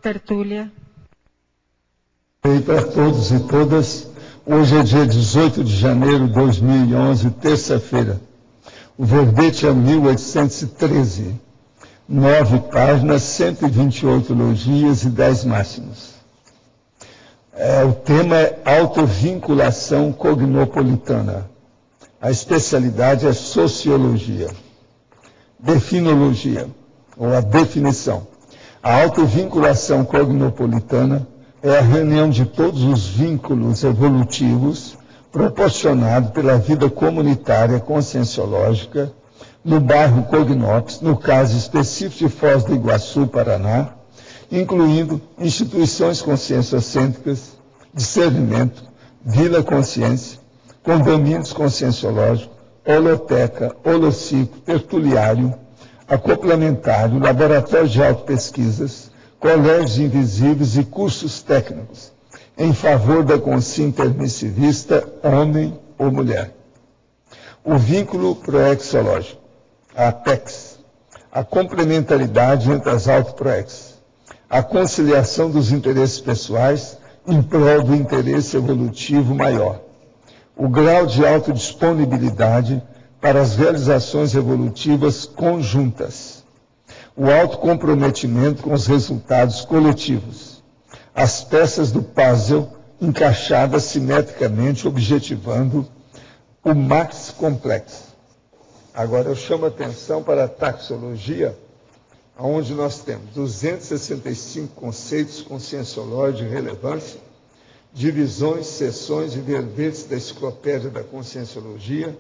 tertúlia. E para todos e todas, hoje é dia 18 de janeiro de 2011, terça-feira. O verbete é 1813, 9 páginas, 128 elogias e 10 máximos. O tema é autovinculação cognopolitana. A especialidade é sociologia. Definologia, ou a definição. A autovinculação cognopolitana é a reunião de todos os vínculos evolutivos proporcionados pela vida comunitária conscienciológica no bairro Cognops, no caso específico de Foz do Iguaçu, Paraná, incluindo instituições conscienciocêntricas, discernimento, Vila Consciência, condomínios conscienciológicos, holoteca, holociclo, tertuliário, acoplamentário, laboratório de autopesquisas, colégios invisíveis e cursos técnicos, em favor da consciência intermissivista, homem ou mulher. O vínculo proexológico, a APEX, a complementaridade entre as autoproex, a conciliação dos interesses pessoais em prol do interesse evolutivo maior, o grau de autodisponibilidade para as realizações evolutivas conjuntas, o autocomprometimento com os resultados coletivos, as peças do puzzle encaixadas simetricamente, objetivando o max complexo. Agora eu chamo a atenção para a taxologia, onde nós temos 265 conceitos conscienciológicos de relevância, divisões, seções e verbetes da enciclopédia da conscienciologia,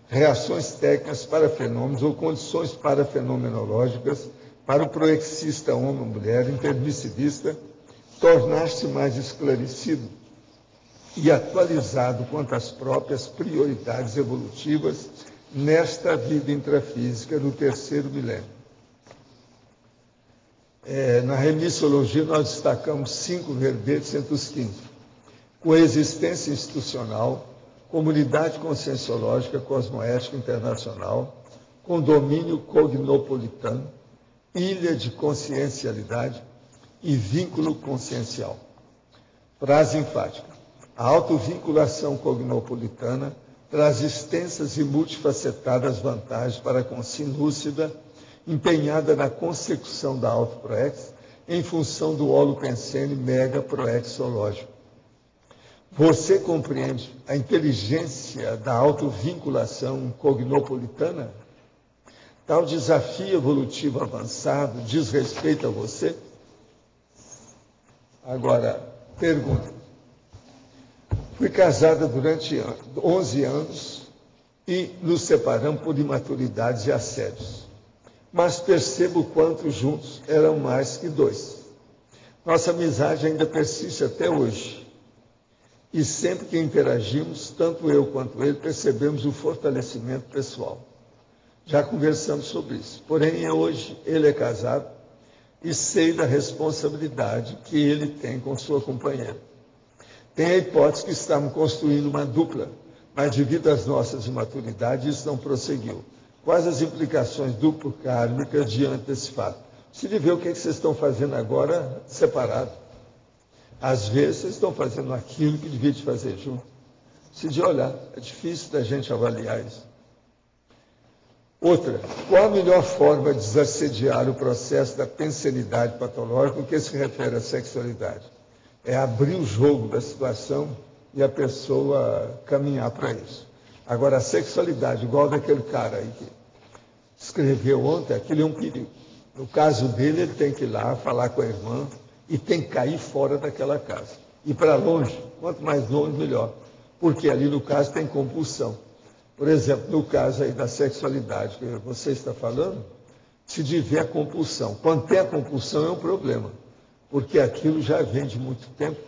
reações técnicas para fenômenos ou condições parafenomenológicas para o proexista homem ou mulher, intermissivista, tornar-se mais esclarecido e atualizado quanto às próprias prioridades evolutivas nesta vida intrafísica do terceiro milênio. Na remissologia nós destacamos 5 verbetes entre os 15. Coexistência institucional, comunidade conscienciológica cosmoética internacional, condomínio cognopolitano, ilha de consciencialidade e vínculo consciencial. Frase enfática. A autovinculação cognopolitana traz extensas e multifacetadas vantagens para a consciência lúcida, empenhada na consecução da autoproex em função do holopensene mega proexológico. Você compreende a inteligência da autovinculação cognopolitana? Tal desafio evolutivo avançado diz respeito a você? Agora, pergunta. Fui casada durante 11 anos e nos separamos por imaturidades e assédios. Mas percebo quanto juntos eram mais que 2. Nossa amizade ainda persiste até hoje. E sempre que interagimos, tanto eu quanto ele, percebemos o fortalecimento pessoal. Já conversamos sobre isso. Porém, hoje ele é casado e sei da responsabilidade que ele tem com sua companheira. Tem a hipótese que estamos construindo uma dupla, mas devido às nossas imaturidades, isso não prosseguiu. Quais as implicações duplo-kármicas diante desse fato? Se ele vê o que vocês estão fazendo agora separado. Às vezes vocês estão fazendo aquilo que devia de fazer junto. Se de olhar, é difícil da gente avaliar isso. Outra, qual a melhor forma de desassediar o processo da pensenidade patológica no que se refere à sexualidade? É abrir o jogo da situação e a pessoa caminhar para isso. Agora, a sexualidade, igual daquele cara aí que escreveu ontem, aquilo é um perigo. No caso dele, ele tem que ir lá falar com a irmã e tem que cair fora daquela casa. Ir para longe, quanto mais longe, melhor. Porque ali, no caso, tem compulsão. Por exemplo, no caso aí da sexualidade que você está falando, se tiver compulsão. Quando tem a compulsão é um problema, porque aquilo já vem de muito tempo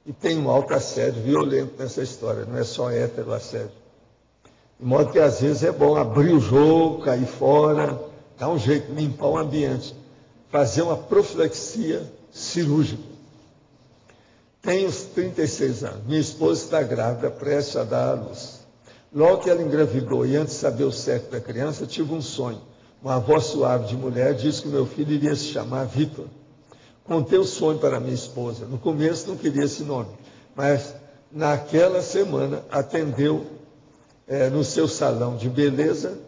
e tem um alto assédio violento nessa história, não é só hétero assédio. De modo que às vezes é bom abrir o jogo, cair fora, dar um jeito, limpar o ambiente, fazer uma profilaxia cirúrgica. Tenho 36 anos, minha esposa está grávida, prestes a dar à luz. Logo que ela engravidou e antes de saber o sexo da criança, tive um sonho. Uma voz suave de mulher disse que meu filho iria se chamar Vitor. Contei o sonho para minha esposa. No começo não queria esse nome, mas naquela semana atendeu no seu salão de beleza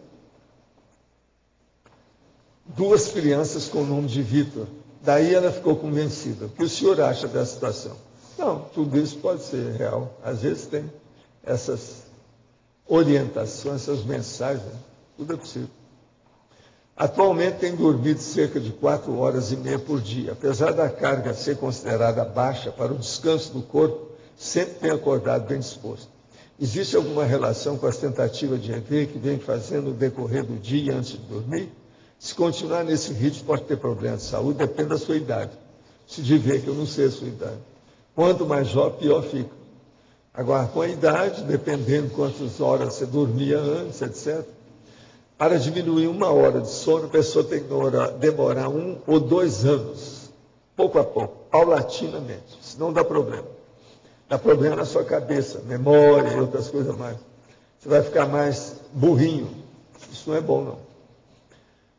2 crianças com o nome de Vitor. Daí ela ficou convencida. O que o senhor acha dessa situação? Não, tudo isso pode ser real. Às vezes tem essas orientações, essas mensagens, né? Tudo é possível. Atualmente tem dormido cerca de 4 horas e meia por dia. Apesar da carga ser considerada baixa para o descanso do corpo, sempre tem acordado bem disposto. Existe alguma relação com as tentativas de rever que vem fazendo no decorrer do dia antes de dormir? Se continuar nesse ritmo, pode ter problema de saúde, depende da sua idade. Se de ver que eu não sei a sua idade. Quanto mais jovem, pior fica. Agora, com a idade, dependendo de quantas horas você dormia antes, etc., para diminuir 1 hora de sono, a pessoa tem que demorar 1 ou 2 anos, pouco a pouco, paulatinamente, senão dá problema. Dá problema na sua cabeça, memória e outras coisas mais. Você vai ficar mais burrinho. Isso não é bom, não.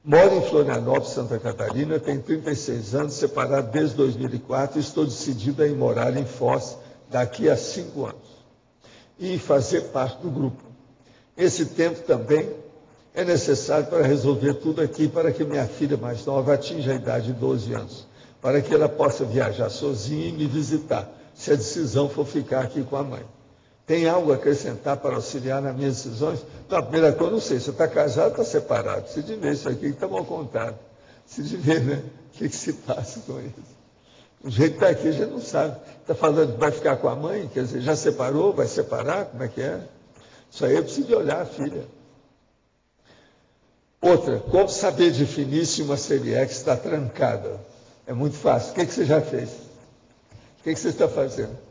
Moro em Florianópolis, Santa Catarina, tenho 36 anos, separado desde 2004 e estou decidido a ir morar em Foz daqui a 5 anos e fazer parte do grupo. Esse tempo também é necessário para resolver tudo aqui, para que minha filha mais nova atinja a idade de 12 anos, para que ela possa viajar sozinha e me visitar, se a decisão for ficar aqui com a mãe. Tem algo a acrescentar para auxiliar nas minhas decisões? Não, a primeira coisa, eu não sei, você está casado ou está separado? Se de ver isso aqui, está mal contado. Se de ver, né? O que se passa com isso? O jeito que está aqui, a gente não sabe. Está falando que vai ficar com a mãe? Quer dizer, já separou? Vai separar? Como é que é? Isso aí eu preciso de olhar a filha. Outra, como saber definir se uma CLX está trancada? É muito fácil. O que você já fez? O que você está fazendo?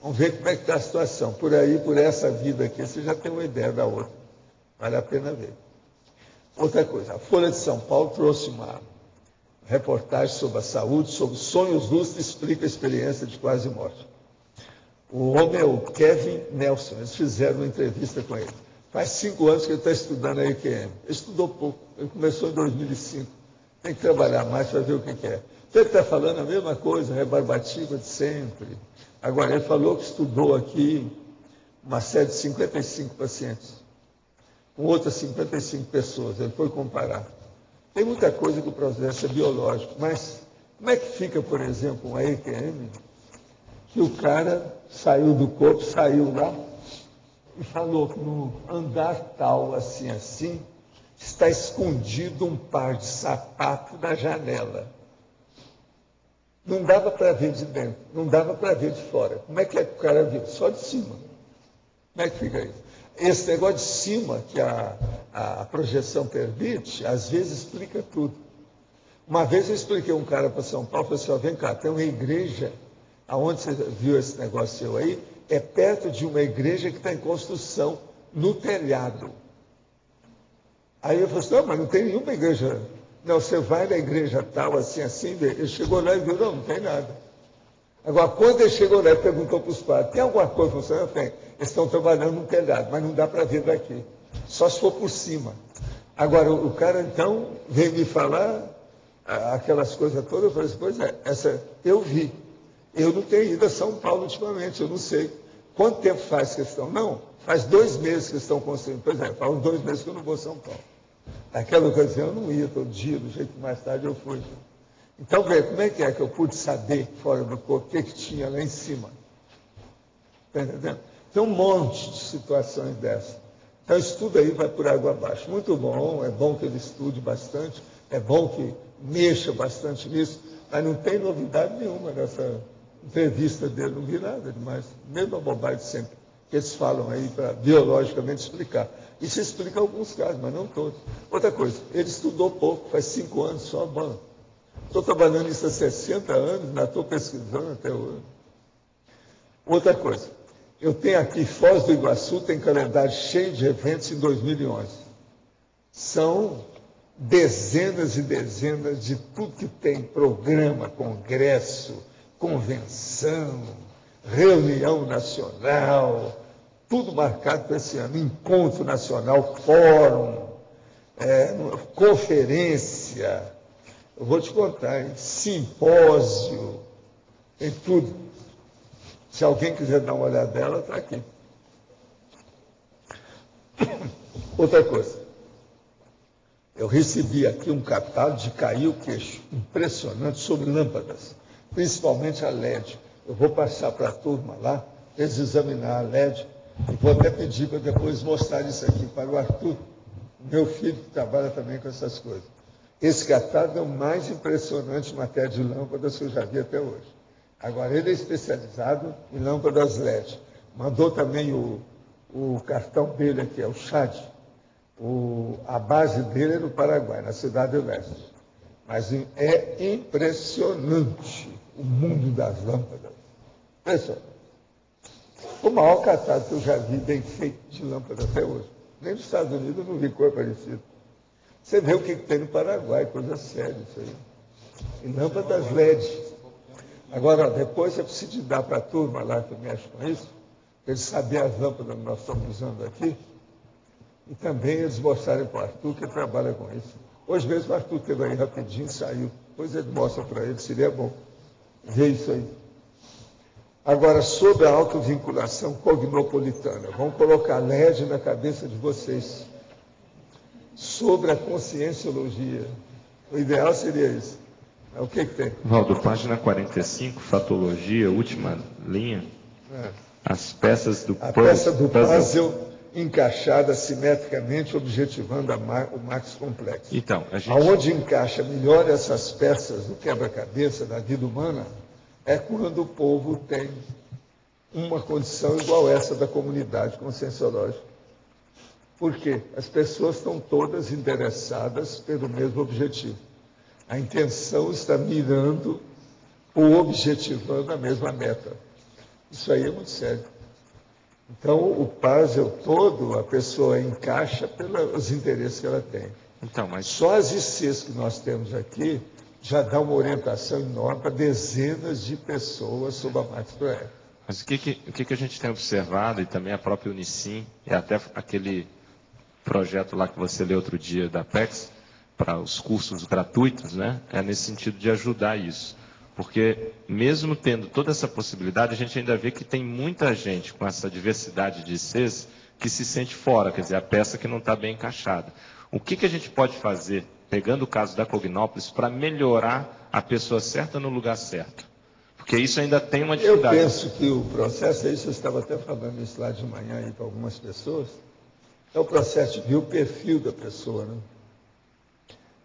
Vamos ver como é que está a situação. Por aí, por essa vida aqui, você já tem uma ideia da outra. Vale a pena ver. Outra coisa, a Folha de São Paulo trouxe uma reportagem sobre a saúde, sobre sonhos lúcidos, explica a experiência de quase morte. O homem é o Kevin Nelson, eles fizeram uma entrevista com ele. Faz 5 anos que ele está estudando a EQM. Ele estudou pouco, ele começou em 2005. Tem que trabalhar mais para ver o que é. Então ele está falando a mesma coisa, rebarbativa de sempre. Agora, ele falou que estudou aqui uma série de 55 pacientes, com outras 55 pessoas, ele foi comparar. Tem muita coisa que o processo é biológico, mas como é que fica, por exemplo, uma EQM, que o cara saiu do corpo, saiu lá, e falou que no andar tal, assim, está escondido um par de sapato na janela. Não dava para ver de dentro, não dava para ver de fora. Como é que o cara viu? Só de cima. Como é que fica isso? Esse negócio de cima que a projeção permite, às vezes explica tudo. Uma vez eu expliquei um cara para São Paulo, falei assim, ó, vem cá, tem uma igreja, aonde você viu esse negócio seu aí, é perto de uma igreja que está em construção, no telhado. Aí eu falei assim, não, mas não tem nenhuma igreja. Não, você vai na igreja tal, assim, ele chegou lá e viu, não tem nada. Agora, quando ele chegou lá, ele perguntou para os padres, tem alguma coisa funcionando? Tem. Eles estão trabalhando no telhado, mas não dá para ver daqui. Só se for por cima. Agora, o cara, então, veio me falar aquelas coisas todas, eu falei assim, pois é, essa eu vi. Eu não tenho ido a São Paulo ultimamente, eu não sei. Quanto tempo faz que estão? Não, faz 2 meses que estão construindo. Pois é, faz 2 meses que eu não vou a São Paulo. Naquela ocasião eu não ia todo dia, do jeito que mais tarde eu fui. Então, veja, como é que eu pude saber, fora do corpo, o que tinha lá em cima? Está entendendo? Tem um monte de situações dessas. Então, isso tudo aí vai por água abaixo. Muito bom, é bom que ele estude bastante, é bom que mexa bastante nisso, mas não tem novidade nenhuma nessa entrevista dele, não vi nada demais. Mesma bobagem de sempre, que eles falam aí para biologicamente explicar. Isso explica alguns casos, mas não todos. Outra coisa, ele estudou pouco, faz 5 anos só, bom. Estou trabalhando nisso há 60 anos, ainda estou pesquisando até hoje. Outra coisa, eu tenho aqui, Foz do Iguaçu tem calendário cheio de eventos em 2011. São dezenas e dezenas de tudo que tem, programa, congresso, convenção, reunião nacional, tudo marcado para esse ano, encontro nacional, fórum, conferência, Eu vou te contar, hein? Simpósio, tem tudo. Se alguém quiser dar uma olhada dela, está aqui. Outra coisa. Eu recebi aqui um catálogo de cair o queixo, impressionante, sobre lâmpadas, principalmente a LED. Eu vou passar para a turma lá, eles examinar a LED, e vou até pedir para depois mostrar isso aqui para o Arthur, meu filho que trabalha também com essas coisas. Esse catálogo é o mais impressionante em matéria de lâmpadas que eu já vi até hoje. Agora, ele é especializado em lâmpadas LED. Mandou também o cartão dele aqui, é o Chad. A base dele é no Paraguai, na Cidade do Leste. Mas é impressionante o mundo das lâmpadas. Impressionante. O maior catálogo que eu já vi bem feito de lâmpada até hoje. Nem nos Estados Unidos eu não vi cor parecida. Você vê o que tem no Paraguai, coisa séria isso aí. E lâmpadas LED. Agora, depois eu preciso dar para a turma lá que mexe com isso, para eles saberem as lâmpadas que nós estamos usando aqui, e também eles mostrarem para o Arthur que trabalha com isso. Hoje mesmo o Arthur teve aí rapidinho, saiu. Depois ele mostra para ele, seria bom ver isso aí. Agora, sobre a autovinculação cognopolitana, vamos colocar LED na cabeça de vocês. Sobre a conscienciologia. O ideal seria isso. O que tem? Valdo, página 45, fatologia, última linha. As peças do puzzle. A peça do puzzle encaixada simetricamente, objetivando o max complexo. Então, Aonde encaixa melhor essas peças do quebra-cabeça da vida humana é quando o povo tem uma condição igual essa da comunidade conscienciológica. Por quê? As pessoas estão todas interessadas pelo mesmo objetivo. A intenção está mirando ou objetivando a mesma meta. Isso aí é muito sério. Então, o puzzle todo, a pessoa encaixa pelos interesses que ela tem. Então, mas... Só as ICs que nós temos aqui já dá uma orientação enorme para dezenas de pessoas sob a Max Proer. Mas o que a gente tem observado, e também a própria Unicim, e até aquele projeto lá que você leu outro dia da PEX, para os cursos gratuitos, né? É nesse sentido de ajudar isso. Porque, mesmo tendo toda essa possibilidade, a gente ainda vê que tem muita gente com essa diversidade de ICs que se sente fora, quer dizer, a peça que não está bem encaixada. O que a gente pode fazer, pegando o caso da Cognópolis, para melhorar a pessoa certa no lugar certo? Porque isso ainda tem uma dificuldade. Eu penso que o processo, isso eu estava até falando isso lá de manhã aí para algumas pessoas, é o processo de ver o perfil da pessoa, né?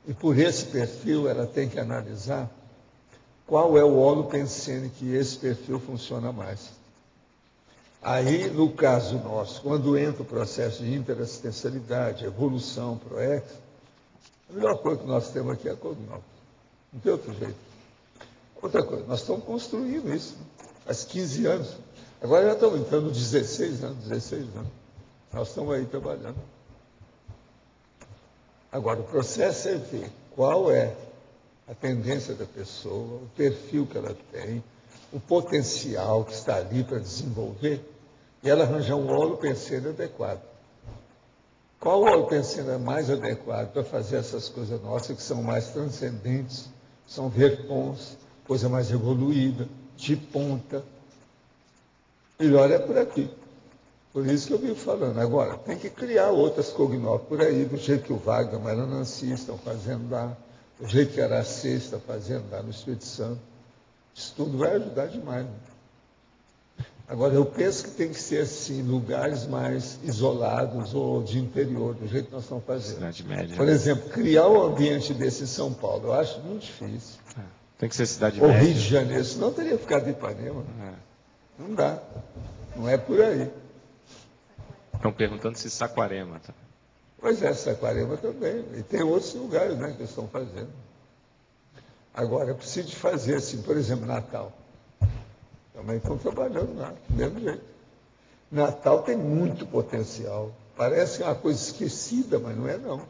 E por esse perfil ela tem que analisar qual é o holopensene que esse perfil funciona mais. Aí, no caso nosso, quando entra o processo de interassistencialidade, evolução, ProEx, a melhor coisa que nós temos aqui é a Cognópolis. Não tem outro jeito. Outra coisa, nós estamos construindo isso, né? Faz 15 anos. Agora já estamos entrando 16 anos. Nós estamos aí trabalhando. Agora, o processo é ver qual é a tendência da pessoa, o perfil que ela tem, o potencial que está ali para desenvolver, e ela arranjar um holopensene adequado. Qual holopensene é mais adequado para fazer essas coisas nossas que são mais transcendentes, são verpons, coisa mais evoluída, de ponta? Melhor é por aqui. Por isso que eu vivo falando. Agora, tem que criar outras Cognópolis por aí, do jeito que o Wagner, a Maria Nancy estão fazendo lá, do jeito que a Aracê está fazendo lá no Espírito Santo. Isso tudo vai ajudar demais. Né? Agora, eu penso que tem que ser assim, lugares mais isolados ou de interior, do jeito que nós estamos fazendo. Cidade média. Por exemplo, criar um ambiente desse em São Paulo, eu acho muito difícil. Tem que ser cidade ou média. Rio de Janeiro, senão teria ficado em Ipanema. Não dá. Não é por aí. Estão perguntando se Saquarema. Tá? Pois é, Saquarema também. E tem outros lugares, né, que estão fazendo. Agora, é preciso fazer assim, por exemplo, Natal. Também estão trabalhando lá, do mesmo jeito. Natal tem muito potencial. Parece uma coisa esquecida, mas não é não.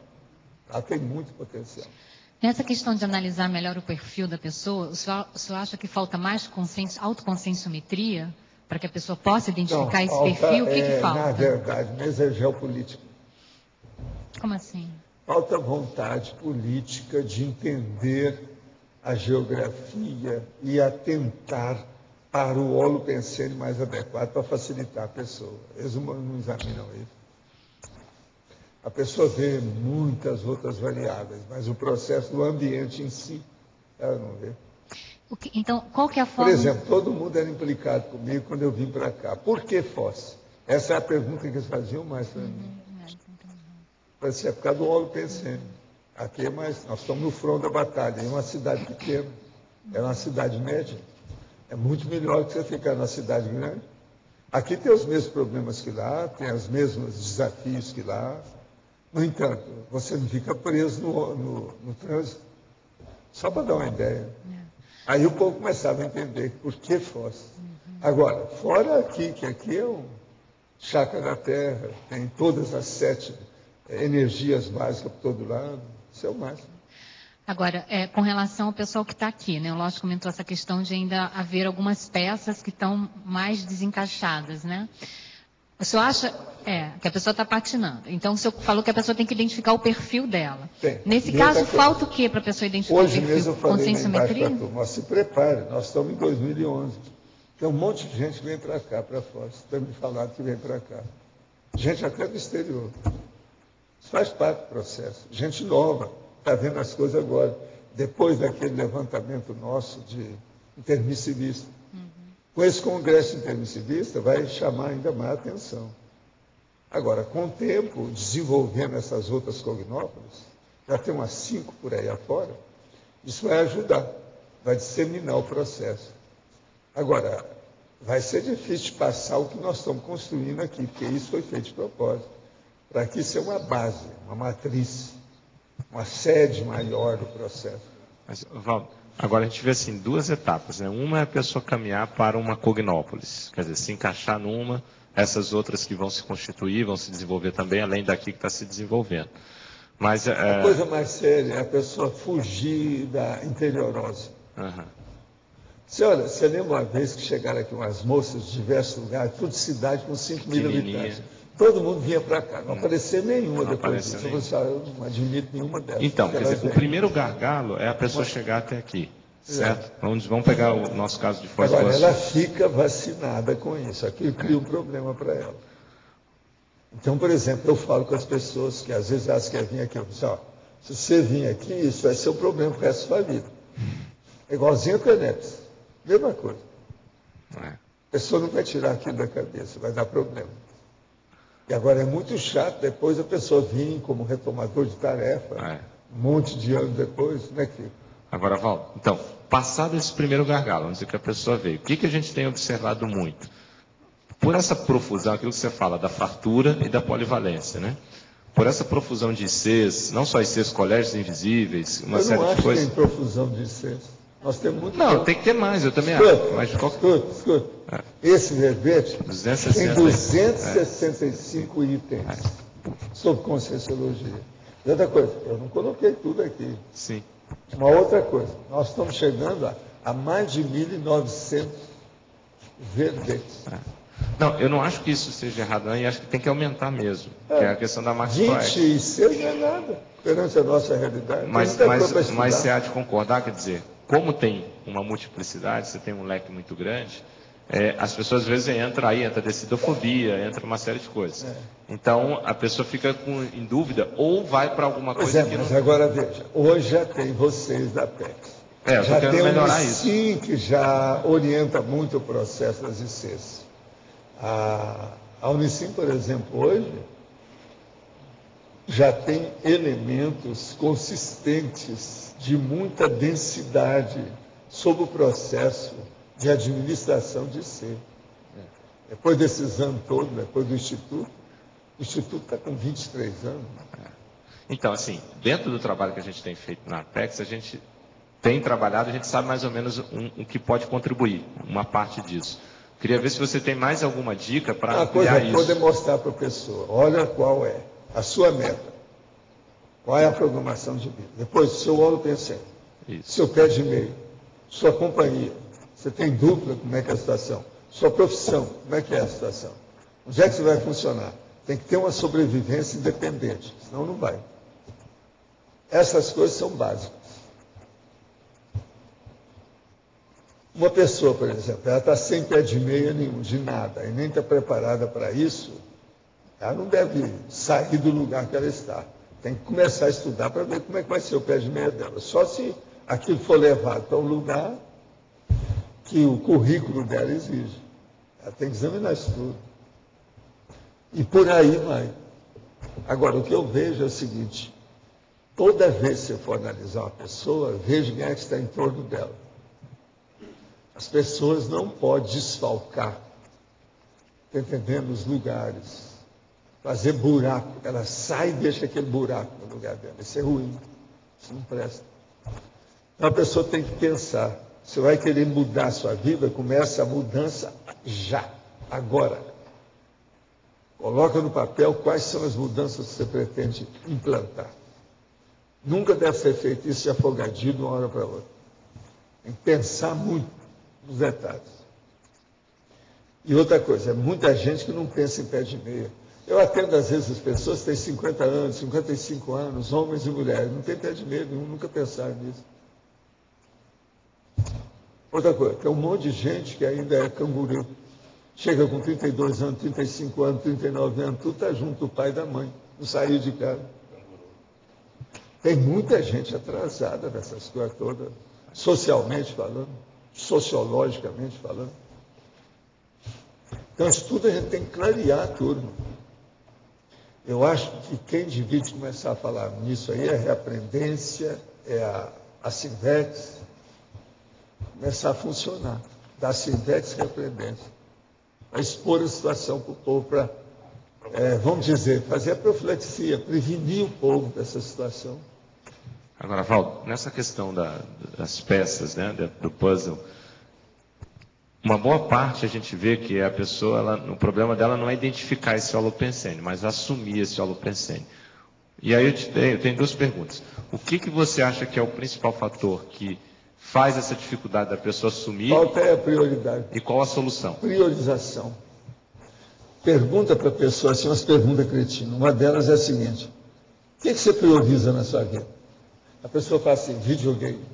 Lá tem muito potencial. Nessa questão de analisar melhor o perfil da pessoa, o senhor acha que falta mais autoconscienciometria para que a pessoa possa identificar esse perfil? O que falta? Na verdade, mesmo é geopolítica. Como assim? Falta vontade política de entender a geografia e atentar para o holopensene mais adequado para facilitar a pessoa. Eles não examinam isso. A pessoa vê muitas outras variáveis, mas o processo do ambiente em si, ela não vê. Então, qual que é a forma... Por exemplo, todo mundo era implicado comigo quando eu vim para cá. Por que Foz? Essa é a pergunta que eles faziam mais para mim. Parecia por causa do holopensene. Aqui é mais... Nós estamos no front da batalha. É uma cidade pequena. É uma cidade média. É muito melhor que você ficar na cidade grande. Aqui tem os mesmos problemas que lá, tem os mesmos desafios que lá. No entanto, você não fica preso no trânsito. Só para dar uma ideia. Aí o povo começava a entender por que Foz. Agora, fora aqui, que aqui é um chácara da terra, tem todas as 7 energias básicas por todo lado, isso é o máximo. Agora, com relação ao pessoal que está aqui, né? O Lógico comentou essa questão de ainda haver algumas peças que estão mais desencaixadas, né? O senhor acha que a pessoa está patinando. Então, o senhor falou que a pessoa tem que identificar o perfil dela. Tem. Nesse caso, falta o que para a pessoa identificar hoje o perfil? Hoje mesmo eu falei Consensometria? mas se prepare, nós estamos em 2011. Tem um monte de gente que vem para cá, para Foz. Tem me falado que vem para cá. Gente até do exterior. Isso faz parte do processo. Gente nova, está vendo as coisas agora. Depois daquele levantamento nosso de intermissivista. Com esse congresso intermissivista, vai chamar ainda mais atenção. Agora, com o tempo, desenvolvendo essas outras cognópolis, já tem umas 5 por aí afora, isso vai ajudar, vai disseminar o processo. Agora, vai ser difícil de passar o que nós estamos construindo aqui, porque isso foi feito de propósito, para que isso é uma base, uma matriz, uma sede maior do processo. Mas, Valdo, agora a gente vê assim 2 etapas, né? Uma é a pessoa caminhar para uma cognópolis, quer dizer, se encaixar numa, essas outras que vão se constituir, vão se desenvolver também, além daqui que está se desenvolvendo. Mas a coisa mais séria é a pessoa fugir da interiorose. Você lembra uma vez que chegaram aqui umas moças de diversos lugares, tudo cidade com 5 mil habitantes. Todo mundo vinha para cá, não apareceu nenhuma depois disso. Eu não admito nenhuma delas. Então, quer dizer, o primeiro gargalo é a pessoa chegar até aqui, certo? Vamos pegar o nosso caso de Foz do Iguaçu. Agora, ela fica vacinada com isso, aquilo cria um problema para ela. Então, por exemplo, eu falo com as pessoas que às vezes elas querem vir aqui, eu falo assim, se você vir aqui, isso vai ser um problema para a sua vida. É igualzinho a Caneps, mesma coisa. A pessoa não vai tirar aquilo da cabeça, vai dar problema. E agora é muito chato depois a pessoa vir como retomador de tarefa, um monte de anos depois, como é que fica? Agora, Valdo, então, passado esse primeiro gargalo, vamos dizer que a pessoa veio, o que a gente tem observado muito? Por essa profusão, aquilo que você fala, da fartura e da polivalência, né? Por essa profusão de ICs, não só ICs, colégios invisíveis, uma série de coisas... Eu não acho que tem profusão de ICs. Nós temos muito... Não, tem que ter mais, eu também acho. Mas Escuta. Esse verbete 260, tem 265 itens sobre conscienciologia. E outra coisa, eu não coloquei tudo aqui. Sim. Uma outra coisa, nós estamos chegando a mais de 1.900 verbetes. Não, eu não acho que isso seja errado, não, e acho que tem que aumentar mesmo, que é a questão da Max Planck. 26 não é nada, perante a nossa realidade. Mas você há de concordar, quer dizer, como tem uma multiplicidade, você tem um leque muito grande, as pessoas às vezes entra decidofobia, entra uma série de coisas. Então, a pessoa fica em dúvida, ou vai para alguma coisa que não... Mas agora veja, hoje já tem vocês da PEX. Eu estou querendo melhorar isso. Já tem que já orienta muito o processo das ICs. A Unicim, por exemplo, hoje, já tem elementos consistentes de muita densidade sobre o processo de administração de IC. Depois desses anos todos, depois do Instituto, o Instituto está com 23 anos. Então, assim, dentro do trabalho que a gente tem feito na Apex, a gente tem trabalhado, a gente sabe mais ou menos o que pode contribuir, uma parte disso. Queria ver se você tem mais alguma dica para ampliar isso. Poder mostrar para a pessoa, olha qual é a sua meta, qual é a programação de vida. Depois, seu holopensene, seu pé de meio, sua companhia, você tem dupla, como é que é a situação? Sua profissão, como é que é a situação? Onde é que você vai funcionar? Tem que ter uma sobrevivência independente, senão não vai. Essas coisas são básicas. Uma pessoa, por exemplo, ela está sem pé de meia nenhum, de nada, e nem está preparada para isso, ela não deve sair do lugar que ela está. Tem que começar a estudar para ver como é que vai ser o pé de meia dela. Só se aquilo for levado para um lugar que o currículo dela exige. Ela tem que examinar isso tudo. E por aí vai. Agora, o que eu vejo é o seguinte: toda vez que você for analisar uma pessoa, veja quem é que está em torno dela. As pessoas não podem desfalcar, tá entendendo, os lugares, fazer buraco. Ela sai e deixa aquele buraco no lugar dela. Isso é ruim, isso não presta. Então a pessoa tem que pensar, você vai querer mudar a sua vida, começa a mudança já, agora. Coloca no papel quais são as mudanças que você pretende implantar. Nunca deve ser feito isso de afogadinho de uma hora para outra. Tem que pensar muito nos detalhes. E outra coisa, é muita gente que não pensa em pé de meia. Eu atendo às vezes as pessoas que têm 50 anos, 55 anos, homens e mulheres, não tem pé de meia nenhum, nunca pensaram nisso. Outra coisa, tem um monte de gente que ainda é canguru. Chega com 32 anos, 35 anos, 39 anos, tudo está junto do pai e da mãe, não saiu de casa. Tem muita gente atrasada nessas coisas todas, socialmente falando, sociologicamente falando. Então, isso tudo a gente tem que clarear a turma. Eu acho que quem devia começar a falar nisso aí é a Reaprendência, é a Sinvex, começar a funcionar, da Sinvex Reaprendência, a expor a situação para o povo, para, vamos dizer, fazer a profilaxia, prevenir o povo dessa situação. Agora, Valdo, nessa questão das peças, né, do puzzle, uma boa parte a gente vê que a pessoa, o problema dela não é identificar esse holopensene, mas assumir esse holopensene. E aí eu tenho duas perguntas. O que você acha que é o principal fator que faz essa dificuldade da pessoa assumir? Qual é a prioridade? E qual a solução? Priorização. Pergunta para a pessoa assim, umas perguntas cretinas. Uma delas é a seguinte: o que você prioriza na sua vida? A pessoa fala assim, videogame.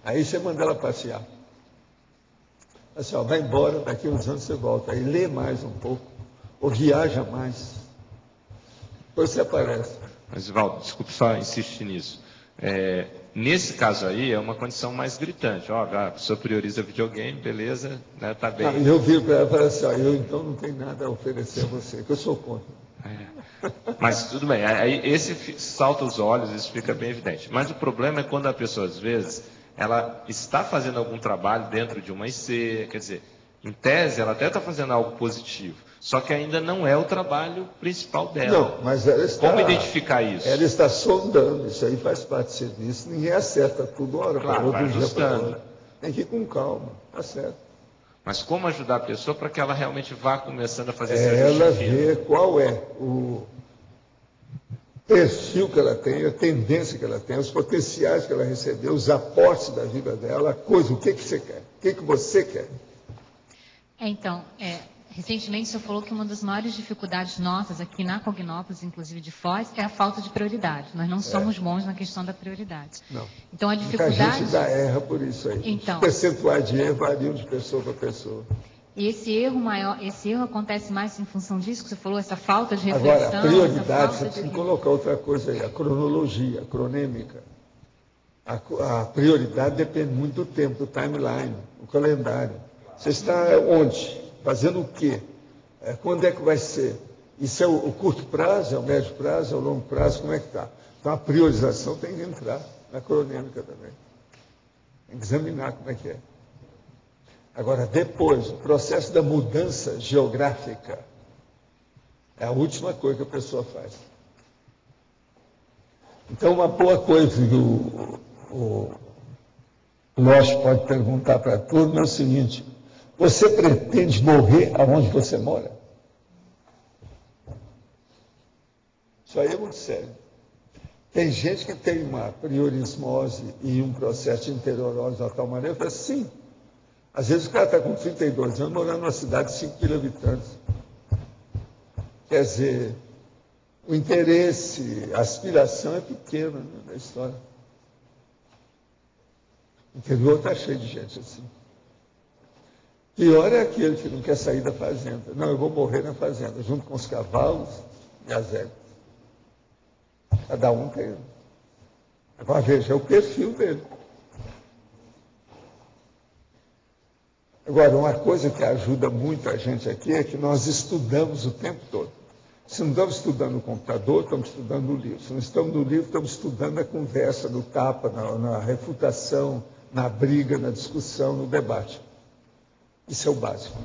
Aí você manda ela passear. Assim, ó, vai embora, daqui a uns anos você volta. Aí lê mais um pouco, ou viaja mais. Depois você aparece. Mas, Valdo, desculpe só insistir nisso. Nesse caso aí, é uma condição mais gritante. Ó, a pessoa prioriza videogame, beleza, né, tá bem. Não, eu viro para ela e falo assim, ó, eu então não tenho nada a oferecer a você, que eu sou contra. Mas tudo bem, aí esse salta os olhos, isso fica bem evidente. Mas o problema é quando a pessoa, às vezes, ela está fazendo algum trabalho dentro de uma IC, quer dizer, em tese, ela até está fazendo algo positivo, só que ainda não é o trabalho principal dela. Não, mas ela está... Como identificar isso? Ela está sondando, isso aí faz parte do serviço, ninguém acerta tudo uma hora para outra, um dia para outra. Tem que ir com calma, tá certo. Mas como ajudar a pessoa para que ela realmente vá começando a fazer esse ajuste ela fino? vê qual é o perfil que ela tem, a tendência que ela tem, os potenciais que ela recebeu, os aportes da vida dela, a coisa, o que você quer, o que você quer. Então, recentemente o senhor falou que uma das maiores dificuldades nossas aqui na Cognópolis, inclusive de Foz, é a falta de prioridade. Nós não somos bons na questão da prioridade. Não. Então, a dificuldade... A gente dá erra por isso aí. Então, os percentuais de erro variam de pessoa para pessoa. E esse erro acontece mais em função disso que você falou, essa falta de reflexão? Agora, a prioridade, você tem que colocar outra coisa aí, a cronologia, a cronêmica. A prioridade depende muito do tempo, do timeline, do calendário. Você está onde? Fazendo o quê? Quando é que vai ser? Isso é o curto prazo, é o médio prazo, é o longo prazo, como é que está? Então, a priorização tem que entrar na cronêmica também. Tem que examinar como é que é. Agora, depois, o processo da mudança geográfica é a última coisa que a pessoa faz. Então, uma boa coisa que o Lógico pode perguntar para a turma é o seguinte: você pretende morrer aonde você mora? Isso aí é muito sério. Tem gente que tem uma priorismose e um processo de interiorose de tal maneira, eu falo assim, sim. Às vezes o cara está com 32 anos morando numa cidade de 5 mil habitantes. Quer dizer, o interesse, a aspiração é pequena, né, da história. O interior está cheio de gente assim. Pior é aquele que não quer sair da fazenda. Não, eu vou morrer na fazenda, junto com os cavalos e as éguas. Cada um tem. Agora veja, é o perfil dele. Agora, uma coisa que ajuda muito a gente aqui é que nós estudamos o tempo todo. Se não estamos estudando no computador, estamos estudando no livro. Se não estamos no livro, estamos estudando na conversa, no tapa, na refutação, na briga, na discussão, no debate. Isso é o básico.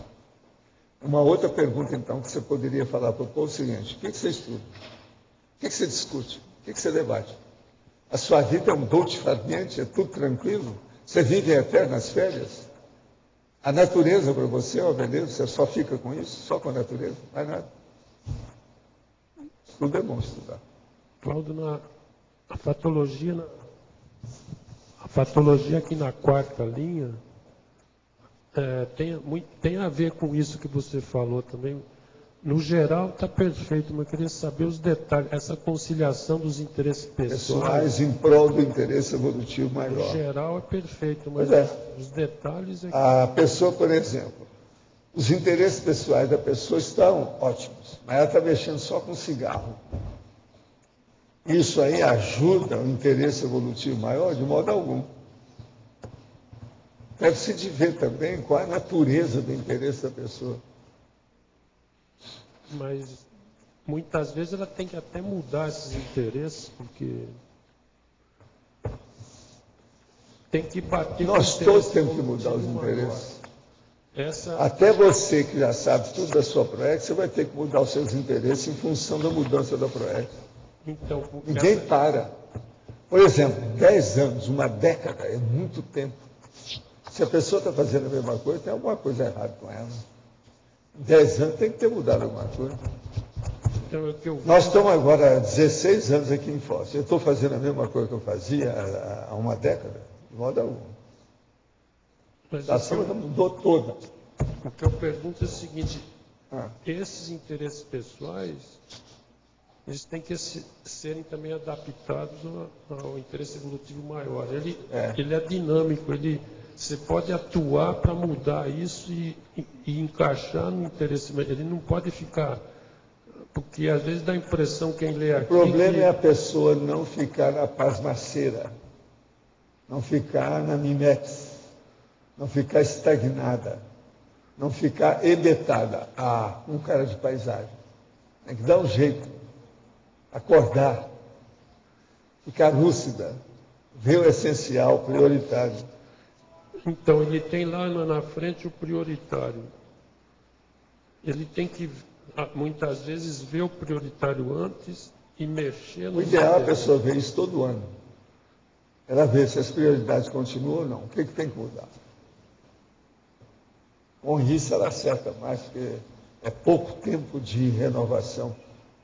Uma outra pergunta, então, que você poderia falar para o povo é o seguinte: o que você estuda? O que você discute? O que você debate? A sua vida é um dolce far niente? É tudo tranquilo? Você vive em eternas férias? A natureza para você é uma beleza? Você só fica com isso? Só com a natureza? Mais nada. Tudo é bom estudar. Cláudio, a patologia aqui na quarta linha tem a ver com isso que você falou também. No geral está perfeito, mas eu queria saber os detalhes, essa conciliação dos interesses pessoais em prol do interesse evolutivo maior. No geral é perfeito, mas os detalhes... A pessoa, por exemplo, os interesses pessoais da pessoa estão ótimos, mas ela está mexendo só com cigarro. Isso aí ajuda o interesse evolutivo maior? De modo algum. Deve-se de ver também qual é a natureza do interesse da pessoa. Mas muitas vezes ela tem que até mudar esses interesses, porque tem que bater. Nós todos temos que mudar os interesses. Até você que já sabe tudo da sua PROEX, você vai ter que mudar os seus interesses em função da mudança da PROEX. Então, ninguém para. Por exemplo, 10 anos, uma década, é muito tempo. Se a pessoa está fazendo a mesma coisa, tem alguma coisa errada com ela. 10 anos tem que ter mudado alguma coisa. Então, nós estamos agora há 16 anos aqui em Foz. Eu estou fazendo a mesma coisa que eu fazia há uma década, de modo algum. A situação mudou toda. O que eu pergunto é o seguinte: esses interesses pessoais, eles têm que serem também adaptados ao interesse evolutivo maior. Ele é dinâmico, você pode atuar para mudar isso e encaixar no interesse. Ele não pode ficar... Porque às vezes dá a impressão, quem lê aqui... O problema é a pessoa não ficar na pasmaceira, não ficar na mimex, não ficar estagnada, não ficar ebetada. Um cara de paisagem. Tem que dar um jeito, acordar, ficar lúcida, ver o essencial, prioritário. Então, ele tem lá na frente o prioritário. Ele tem que, muitas vezes, ver o prioritário antes e mexer no... O ideal é a pessoa ver isso todo ano. Ela vê se as prioridades continuam ou não. O que tem que mudar? Com isso, ela acerta mais, porque é pouco tempo de renovação.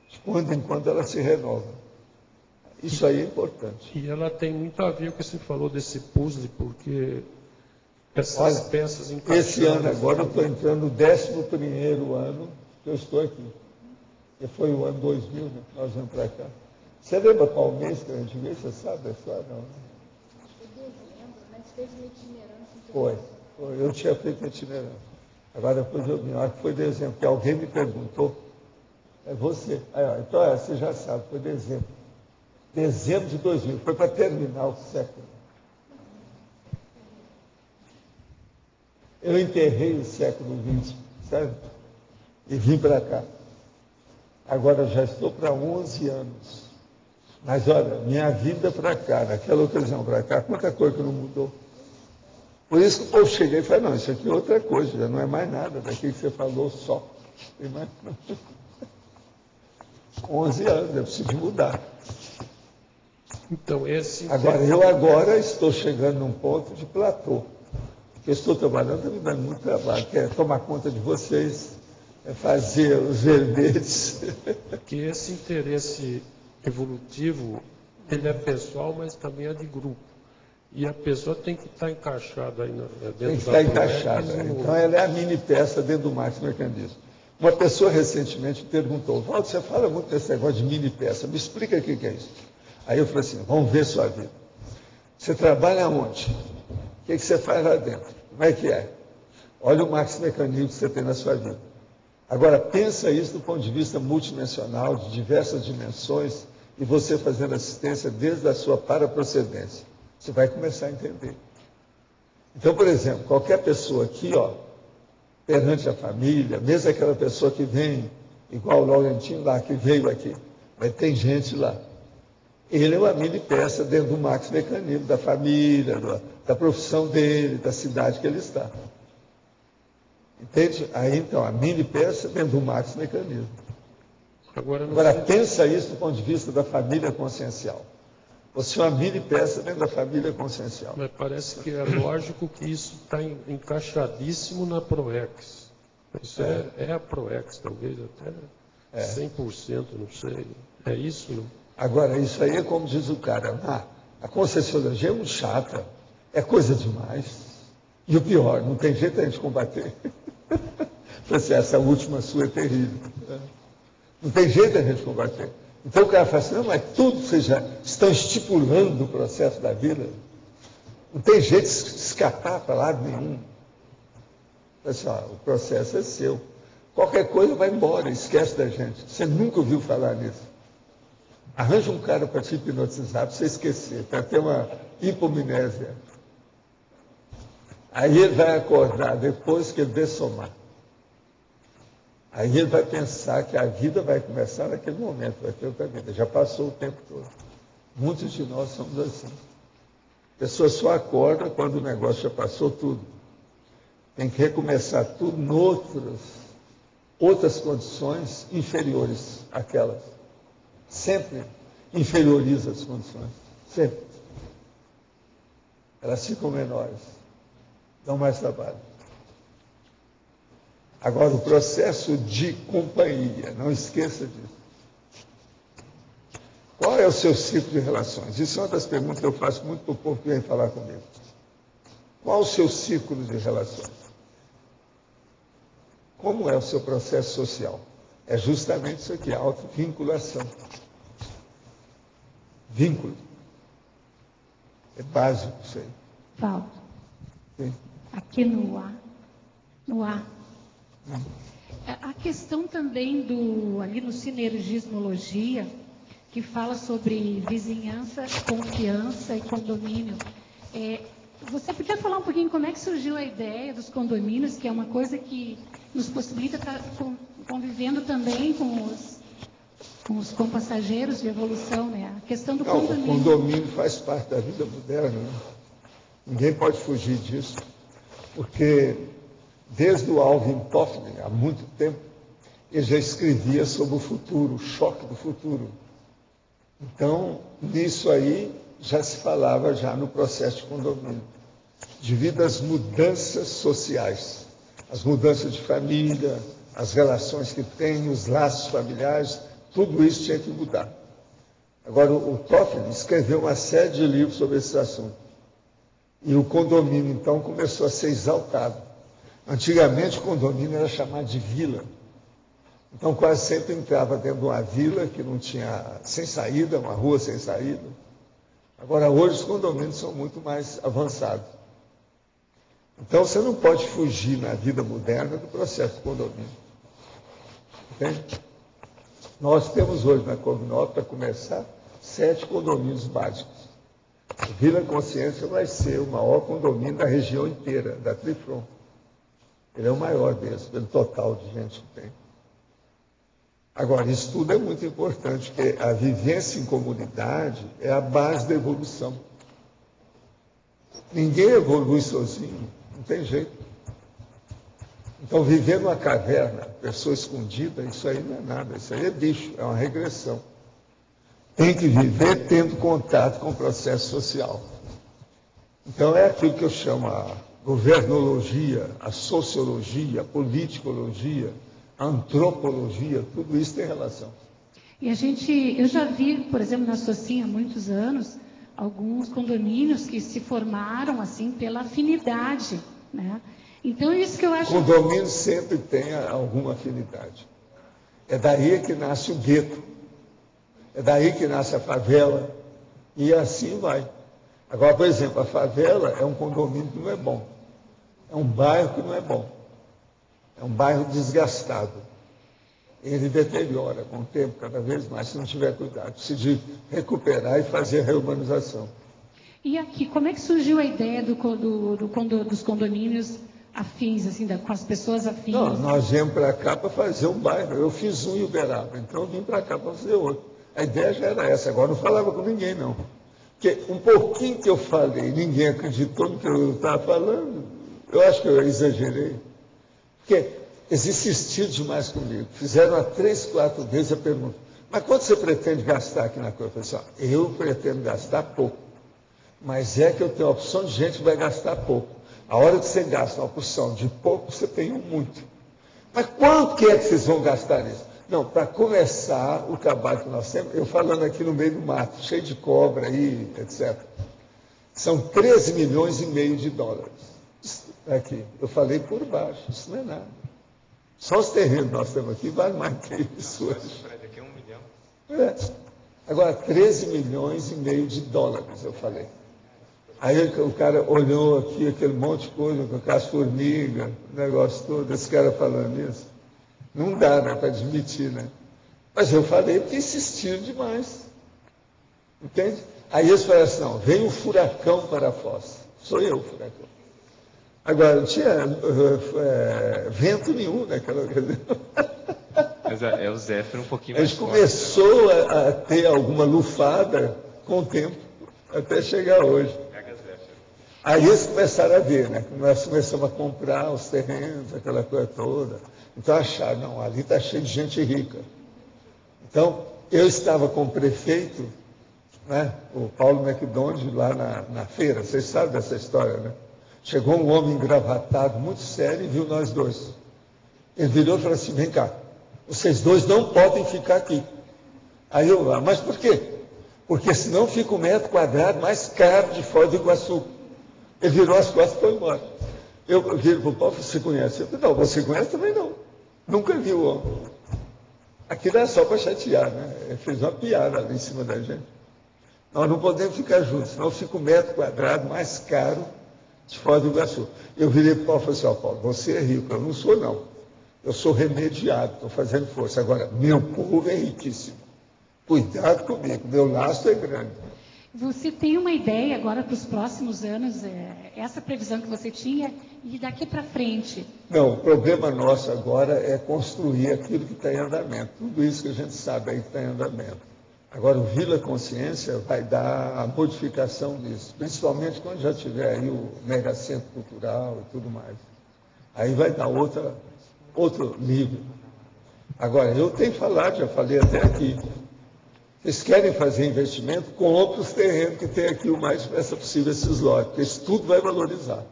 De quando em quando ela se renova. Isso aí é importante. E ela tem muito a ver com o que você falou desse puzzle, porque... Essas peças encaixadas. Esse ano agora eu estou entrando no 11º ano que eu estou aqui. Que foi o ano 2000, né, que nós vamos para cá. Você lembra qual mês que a gente veio? Você sabe a história? Não, né? Acho que foi dezembro, mas fez uma itinerância. Foi. Eu tinha feito itinerância. Agora depois eu vi, acho que foi dezembro, porque alguém me perguntou. É você. Então você já sabe, foi dezembro. Dezembro de 2000, foi para terminar o século. Eu enterrei o século XX, sabe? E vim para cá. Agora já estou para 11 anos. Mas olha, minha vida para cá, naquela ocasião para cá, quanta coisa que não mudou. Por isso que o povo chega e fala, não, isso aqui é outra coisa, já não é mais nada daquilo que você falou só. Tem mais... 11 anos, eu preciso mudar. Então, Agora, eu agora estou chegando num ponto de platô. Eu estou trabalhando, está me dando muito trabalho, que é tomar conta de vocês, é fazer os verbetes. Que esse interesse evolutivo, ele é pessoal, mas também é de grupo. E a pessoa tem que estar encaixada aí dentro da... Tem que estar encaixada. Então, ela é a mini peça dentro do maxi-mecanismo. Uma pessoa recentemente me perguntou, Valdo, você fala muito desse negócio de mini peça, me explica o que é isso. Aí eu falei assim, vamos ver sua vida. Você trabalha onde? que você faz lá dentro? Como é que é? Olha o maxi-mecanismo que você tem na sua vida. Agora, pensa isso do ponto de vista multidimensional, de diversas dimensões, e você fazendo assistência desde a sua paraprocedência. Você vai começar a entender. Então, por exemplo, qualquer pessoa aqui, ó, perante a família, mesmo aquela pessoa que vem, igual o Laurentino lá, que veio aqui, mas tem gente lá. Ele é uma mini peça dentro do maxi-mecanismo da família, da profissão dele, da cidade que ele está. Entende? Aí, então, a mini peça dentro do maxi-mecanismo. Agora, pensa isso do ponto de vista da família consciencial. Você é uma mini peça dentro da família consciencial. Mas parece que é lógico que isso está encaixadíssimo na ProEx. Isso é a ProEx, talvez até 100%, não sei. É isso, não? Agora, isso aí é como diz o cara, a Conscienciologia é muito chata, é coisa demais. E o pior, não tem jeito a gente combater. Essa última sua é terrível. Não tem jeito a gente combater. Então o cara fala assim, não, mas tudo vocês já estão estipulando o processo da vida. Não tem jeito de escapar para lado nenhum. Pessoal, o processo é seu. Qualquer coisa vai embora, esquece da gente. Você nunca ouviu falar nisso. Arranja um cara para te hipnotizar, para você esquecer, para ter uma hipomnésia. Aí ele vai acordar depois que ele dessomar. Aí ele vai pensar que a vida vai começar naquele momento, vai ter outra vida. Já passou o tempo todo. Muitos de nós somos assim. A pessoa só acorda quando o negócio já passou tudo. Tem que recomeçar tudo em outras condições inferiores àquelas. Sempre inferioriza as condições. Sempre. Elas ficam menores. Dão mais trabalho. Agora, o processo de companhia, não esqueça disso. Qual é o seu ciclo de relações? Isso é uma das perguntas que eu faço muito para o povo que vem falar comigo. Qual o seu ciclo de relações? Como é o seu processo social? É justamente isso aqui, a autovinculação. Vínculo. É básico isso aí. Paulo, Sim. aqui no ar. A questão também ali no Sinergismologia, que fala sobre vizinhança, confiança e condomínio. Você podia falar um pouquinho como é que surgiu a ideia dos condomínios, que é uma coisa que nos possibilita estar convivendo também com os compassageiros de evolução, né? A questão do condomínio. O condomínio faz parte da vida moderna, né? Ninguém pode fugir disso, porque desde o Alvin Toffler, há muito tempo, ele já escrevia sobre o futuro, o choque do futuro. Então, nisso aí, já se falava já no processo de condomínio, devido às mudanças sociais, as mudanças de família, as relações que tem, os laços familiares, tudo isso tinha que mudar. Agora, o Toffler escreveu uma série de livros sobre esse assunto. E o condomínio, então, começou a ser exaltado. Antigamente, o condomínio era chamado de vila. Então, quase sempre entrava dentro de uma vila que não tinha, sem saída, uma rua sem saída. Agora, hoje, os condomínios são muito mais avançados. Então, você não pode fugir na vida moderna do processo de condomínio. Entende? Nós temos hoje na Cognop, para começar, 7 condomínios básicos. A Vila Consciência vai ser o maior condomínio da região inteira, da Trifron. Ele é o maior deles, pelo total de gente que tem. Agora, isso tudo é muito importante, porque a vivência em comunidade é a base da evolução. Ninguém evolui sozinho, não tem jeito. Então, viver numa caverna, pessoa escondida, isso aí não é nada, isso aí é bicho, é uma regressão. Tem que viver tendo contato com o processo social. Então, é aquilo que eu chamo a governologia, a sociologia, a politicologia, a antropologia, tudo isso tem relação. E eu já vi, por exemplo, na Socinha há muitos anos, alguns condomínios que se formaram assim pela afinidade, né? Então, isso que eu acho... O condomínio sempre tem alguma afinidade. É daí que nasce o gueto. É daí que nasce a favela. E assim vai. Agora, por exemplo, a favela é um condomínio que não é bom. É um bairro que não é bom. É um bairro desgastado. Ele deteriora com o tempo cada vez mais, se não tiver cuidado. Precisa recuperar e fazer a reurbanização. E aqui, como é que surgiu a ideia dos condomínios afins, assim, com as pessoas afins? Não, nós viemos para cá para fazer um bairro. Eu fiz um em Uberaba, então eu vim para cá para fazer outro. A ideia já era essa, agora não falava com ninguém, não. Porque um pouquinho que eu falei, ninguém acreditou no que eu estava falando, eu acho que eu exagerei. Porque eles insistiram demais comigo. Fizeram a 3, 4 vezes a pergunta, mas quanto você pretende gastar aqui na coisa? Eu falei assim, eu pretendo gastar pouco. Mas é que eu tenho a opção de gente que vai gastar pouco. A hora que você gasta uma porção de pouco, você tem um muito. Mas quanto que é que vocês vão gastar nisso? Não, para começar o trabalho que nós temos, eu falando aqui no meio do mato, cheio de cobra aí, etc. São 13 milhões e meio de dólares. Aqui, eu falei por baixo, isso não é nada. Só os terrenos que nós temos aqui vale mais que isso hoje. Aqui é 1 milhão. É. Agora, 13 milhões e meio de dólares, eu falei. Aí o cara olhou aqui, aquele monte de coisa, com aquelas formigas, o negócio todo, esse cara falando isso. Não dá, né, para admitir, né? Mas eu falei porque insistiram demais. Entende? Aí eles falaram assim, não, vem um furacão para a fossa. Sou eu o furacão. Agora, não tinha vento nenhum naquela ocasião. Mas é o Zéfiro um pouquinho A mais gente forte. começou a ter alguma lufada com o tempo, até chegar hoje. Aí eles começaram a ver, né? Nós começamos a comprar os terrenos, aquela coisa toda. Então acharam, não, ali está cheio de gente rica. Então, eu estava com o prefeito, né? O Paulo McDonald, lá na feira, vocês sabem dessa história, né? Chegou um homem engravatado, muito sério, e viu nós dois. Ele virou e falou assim, vem cá, vocês dois não podem ficar aqui. Aí eu, mas por quê? Porque senão fica 1 metro quadrado mais caro de Foz do Iguaçu. Ele virou as costas e foi embora. Eu viro para o Paulo, você conhece? Eu falei, não, você conhece também não. Nunca vi o homem. Aquilo era só para chatear, né? Ele fez uma piada ali em cima da gente. Nós não podemos ficar juntos, senão fica 1 metro quadrado mais caro de Foz do Iguaçu. Eu virei para o Paulo e falei assim, Paulo, você é rico, eu não sou não. Eu sou remediado, estou fazendo força. Agora, meu povo é riquíssimo. Cuidado comigo, meu laço é grande. Você tem uma ideia agora para os próximos anos, essa previsão que você tinha, e daqui para frente? Não, o problema nosso agora é construir aquilo que está em andamento. Tudo isso que a gente sabe aí que está em andamento. Agora, o Vila Consciência vai dar a modificação disso, principalmente quando já tiver aí o megacentro cultural e tudo mais. Aí vai dar outro nível. Agora, eu tenho falado, já falei até aqui, vocês querem fazer investimento, compre os terrenos que tem aqui o mais depressa possível, esses lotes, porque isso tudo vai valorizar.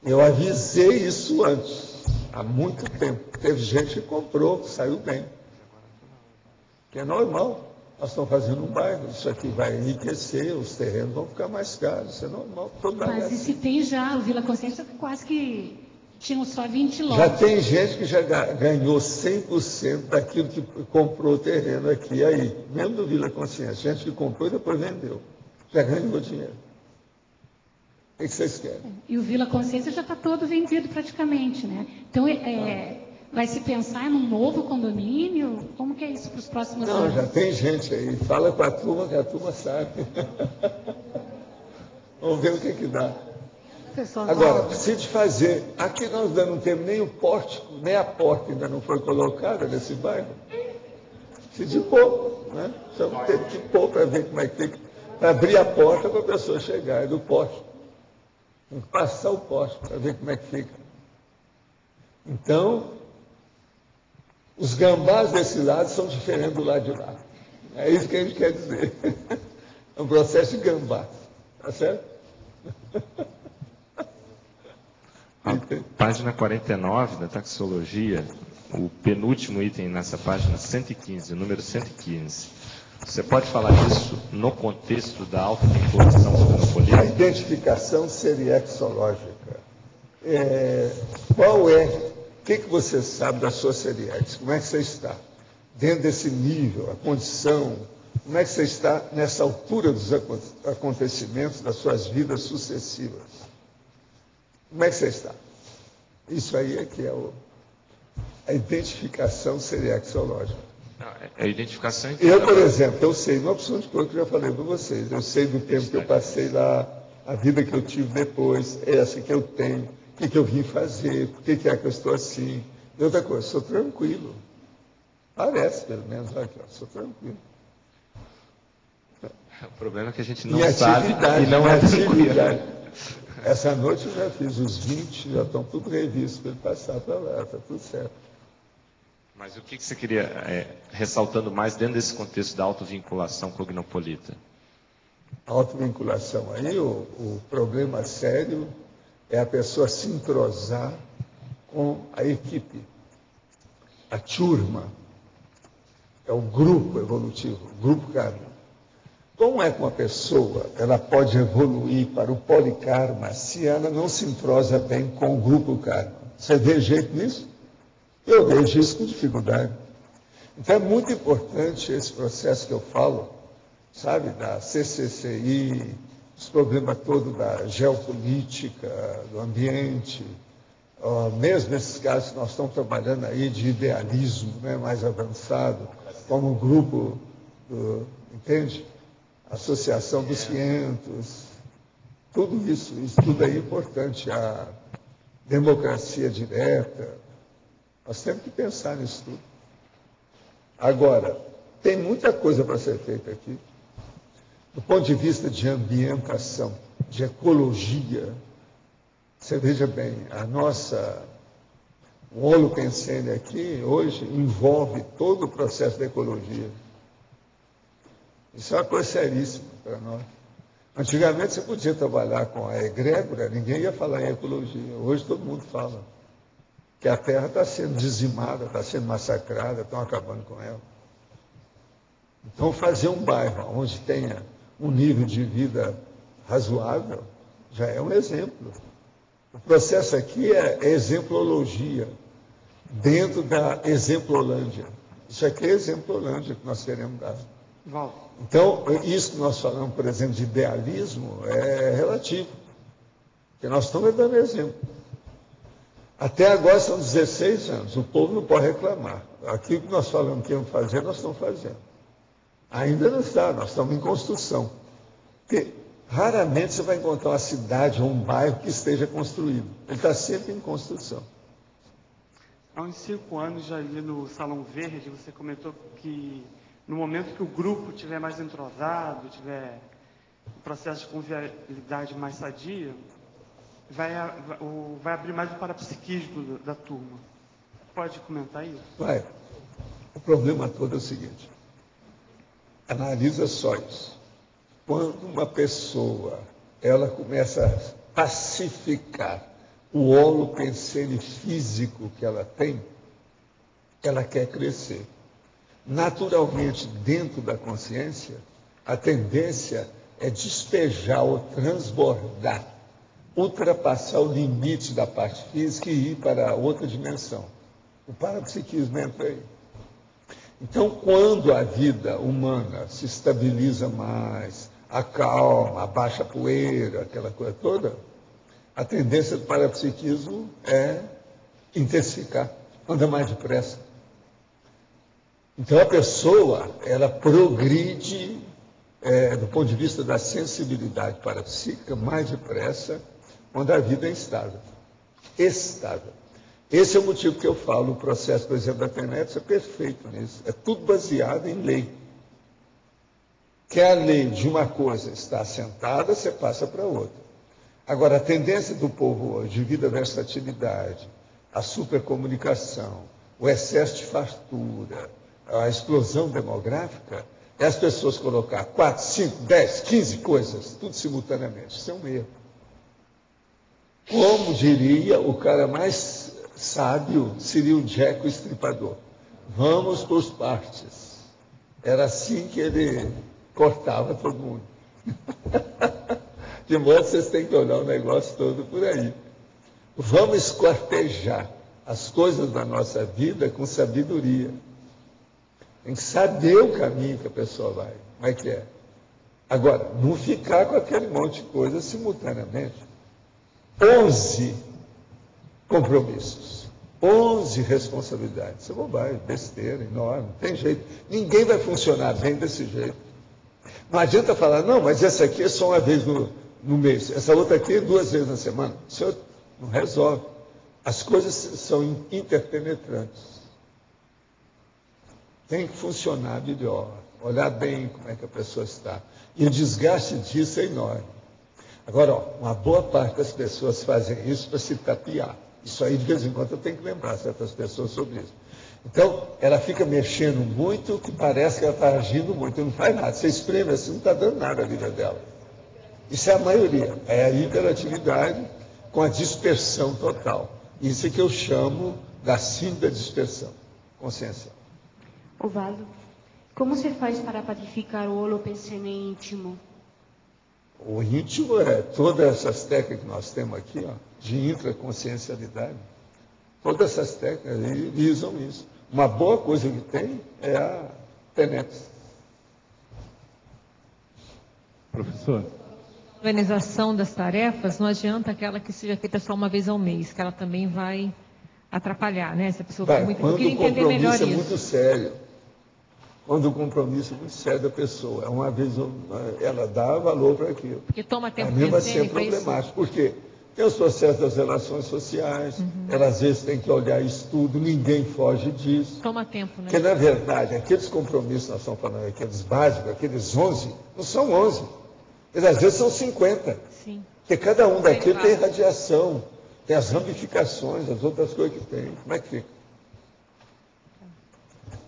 Eu avisei isso antes, há muito tempo. Teve gente que comprou, que saiu bem. Que é normal. Nós estamos fazendo um bairro, isso aqui vai enriquecer, os terrenos vão ficar mais caros, isso é normal. Mas e se tem já, o Vila Consciência quase que tinham só 20 lotes. Já tem gente que já ganhou 100% daquilo que comprou o terreno aqui, aí, mesmo do Vila Consciência, gente que comprou e depois vendeu, já ganhou dinheiro. O que vocês querem? E o Vila Consciência já está todo vendido praticamente, né? Então, vai se pensar num novo condomínio? Como que é isso para os próximos anos? Não, já tem gente aí. Fala com a turma, que a turma sabe. Vamos ver o que dá. Agora, precisa fazer. Aqui nós ainda não temos nem o pórtico, nem a porta ainda não foi colocada nesse bairro. Precisa de pôr, né? Só tem que pôr para ver como é que tem que... Para abrir a porta para a pessoa chegar, é do pórtico. Tem que passar o pórtico para ver como é que fica. Então, os gambás desse lado são diferentes do lado de lá. É isso que a gente quer dizer. É um processo de gambá. Tá certo? A página 49 da taxologia, o penúltimo item nessa página, 115, número 115. Você pode falar disso no contexto da autovinculação organopolítica? A identificação seriexológica. Qual é, o que você sabe da sua seriex? Como é que você está? Dentro desse nível, a condição, Como é que você está nessa altura dos acontecimentos das suas vidas sucessivas? Como é que você está? Isso aí é que é a identificação seriaxiológica. A identificação... Eu, por exemplo, eu sei, uma opção de coisa que eu já falei para vocês, eu sei do tempo que eu passei lá, a vida que eu tive depois, essa que eu tenho, o que eu vim fazer, por que é que eu estou assim. E outra coisa, sou tranquilo. Parece, pelo menos, aqui, ó, sou tranquilo. O problema é que a gente não sabe e não é tranquilo. Essa noite eu já fiz os 20, já estão tudo revistos para ele passar para lá, está tudo certo. Mas o que você queria, ressaltando mais dentro desse contexto da autovinculação cognopolita? A autovinculação aí, o problema sério é a pessoa se entrosar com a equipe, a turma, é o grupo evolutivo, o grupo kármico. Como é que uma pessoa ela pode evoluir para o polikarma se ela não se entrosa bem com o grupo kármico? Você vê jeito nisso? Eu vejo isso com dificuldade. Então é muito importante esse processo que eu falo, sabe, da CCCI, os problemas todos da geopolítica, do ambiente, mesmo esses casos que nós estamos trabalhando aí de idealismo, né, mais avançado, como o grupo, entende? Associação dos 500, tudo isso tudo é importante, a democracia direta, nós temos que pensar nisso tudo. Agora, tem muita coisa para ser feita aqui, do ponto de vista de ambientação, de ecologia. Você veja bem, o Holopensene aqui, hoje, envolve todo o processo da ecologia. Isso é uma coisa seríssima para nós. Antigamente você podia trabalhar com a egrégora, ninguém ia falar em ecologia. Hoje todo mundo fala que a Terra está sendo dizimada, está sendo massacrada, estão acabando com ela. Então fazer um bairro onde tenha um nível de vida razoável já é um exemplo. O processo aqui é exemplologia, dentro da exemplolândia. Isso aqui é exemplolândia que nós queremos dar. Então, isso que nós falamos, por exemplo, de idealismo, é relativo. Porque nós estamos dando exemplo. Até agora são 16 anos, o povo não pode reclamar. Aquilo que nós falamos que íamos fazer, nós estamos fazendo. Ainda não está, nós estamos em construção. Porque raramente você vai encontrar uma cidade ou um bairro que esteja construído. Ele está sempre em construção. Há uns 5 anos, já ali no Salão Verde, você comentou que no momento que o grupo estiver mais entrosado, tiver um processo de convivialidade mais sadia, vai abrir mais o parapsiquismo da turma. Pode comentar isso? Vai. O problema todo é o seguinte. Analisa só isso. Quando uma pessoa ela começa a pacificar o holopensene físico que ela tem, ela quer crescer. Naturalmente, dentro da consciência, a tendência é despejar ou transbordar, ultrapassar o limite da parte física e ir para outra dimensão. O parapsiquismo entra aí. Então, quando a vida humana se estabiliza mais, acalma, abaixa a poeira, aquela coisa toda, a tendência do parapsiquismo é intensificar, anda mais depressa. Então, a pessoa, ela progride, do ponto de vista da sensibilidade parapsíquica, mais depressa, quando a vida é instável. Estável. Esse é o motivo que eu falo, o processo, por exemplo, da Tenetes é perfeito nisso. É tudo baseado em lei. Que a lei de uma coisa está assentada, você passa para outra. Agora, a tendência do povo hoje, devido à versatilidade, à supercomunicação, o excesso de fartura, a explosão demográfica, é as pessoas colocar 4, 5, 10, 15 coisas, tudo simultaneamente. Isso é um erro. Como diria o cara mais sábio, seria o Jack o Estripador. Vamos por partes. Era assim que ele cortava todo mundo. De modo que vocês têm que olhar o negócio todo por aí. Vamos esquartejar as coisas da nossa vida com sabedoria. Tem que saber o caminho que a pessoa vai. Como é que é? Agora, não ficar com aquele monte de coisa simultaneamente. 11 compromissos, 11 responsabilidades. Isso é bobagem, besteira, enorme, não tem jeito. Ninguém vai funcionar bem desse jeito. Não adianta falar, não, mas essa aqui é só uma vez no mês, essa outra aqui é 2 vezes na semana. Isso não resolve. As coisas são interpenetrantes. Tem que funcionar melhor, olhar bem como é que a pessoa está. E o desgaste disso é enorme. Agora, uma boa parte das pessoas fazem isso para se tapear. Isso aí, de vez em quando, eu tenho que lembrar certas pessoas sobre isso. Então, ela fica mexendo muito, que parece que ela está agindo muito, e não faz nada. Você espreme assim, não está dando nada à vida dela. Isso é a maioria. É a hiperatividade com a dispersão total. Isso é que eu chamo da síndrome da dispersão consciencial. Ovaldo, como se faz para pacificar o holopensene íntimo? O íntimo é todas essas técnicas que nós temos aqui, ó, de intraconsciencialidade. Todas essas técnicas visam isso. Uma boa coisa que tem é a TENEPS. Professor? A organização das tarefas não adianta aquela que seja feita só uma vez ao mês, que ela também vai atrapalhar, né? Se a pessoa for muito... Eu queria entender melhor isso. Quando o compromisso é muito sério. Quando o compromisso é muito sério da pessoa, uma vez ela dá valor para aquilo. Porque toma tempo de vai ser problemático. Por quê? Tem os processos das relações sociais, ela às vezes tem que olhar isso tudo, ninguém foge disso. Toma tempo, né? Porque, na verdade, aqueles compromissos que nós estamos falando, aqueles básicos, aqueles 11, não são 11. Eles às vezes são 50. Sim. Porque cada um daquilo tem radiação, tem as ramificações, as outras coisas que tem. Como é que fica?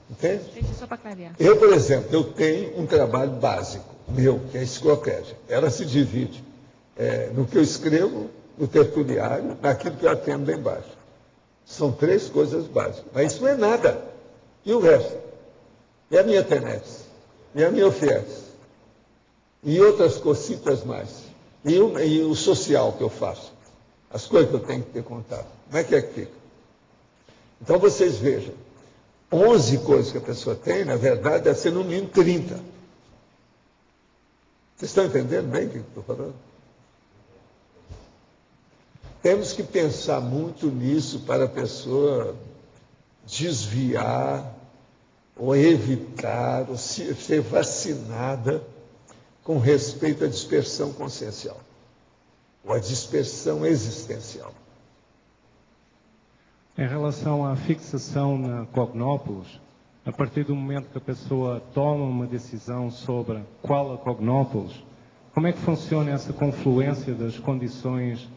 Entende? Só para clarear. Eu, por exemplo, eu tenho um trabalho básico, meu, que é a enciclopédia. Ela se divide no que eu escrevo, no tertuliário, naquilo que eu atendo lá embaixo. São 3 coisas básicas. Mas isso não é nada. E o resto? E a minha TENEPS? E a minha OFIES? E outras cositas mais? E o social que eu faço? As coisas que eu tenho que ter contato. Como é que fica? Então, vocês vejam. 11 coisas que a pessoa tem, na verdade, deve ser no mínimo 30. Vocês estão entendendo bem o que eu estou falando? Temos que pensar muito nisso para a pessoa desviar, ou evitar, ou ser vacinada com respeito à dispersão consciencial, ou à dispersão existencial. Em relação à fixação na cognópolis, a partir do momento que a pessoa toma uma decisão sobre qual a cognópolis, como é que funciona essa confluência das condições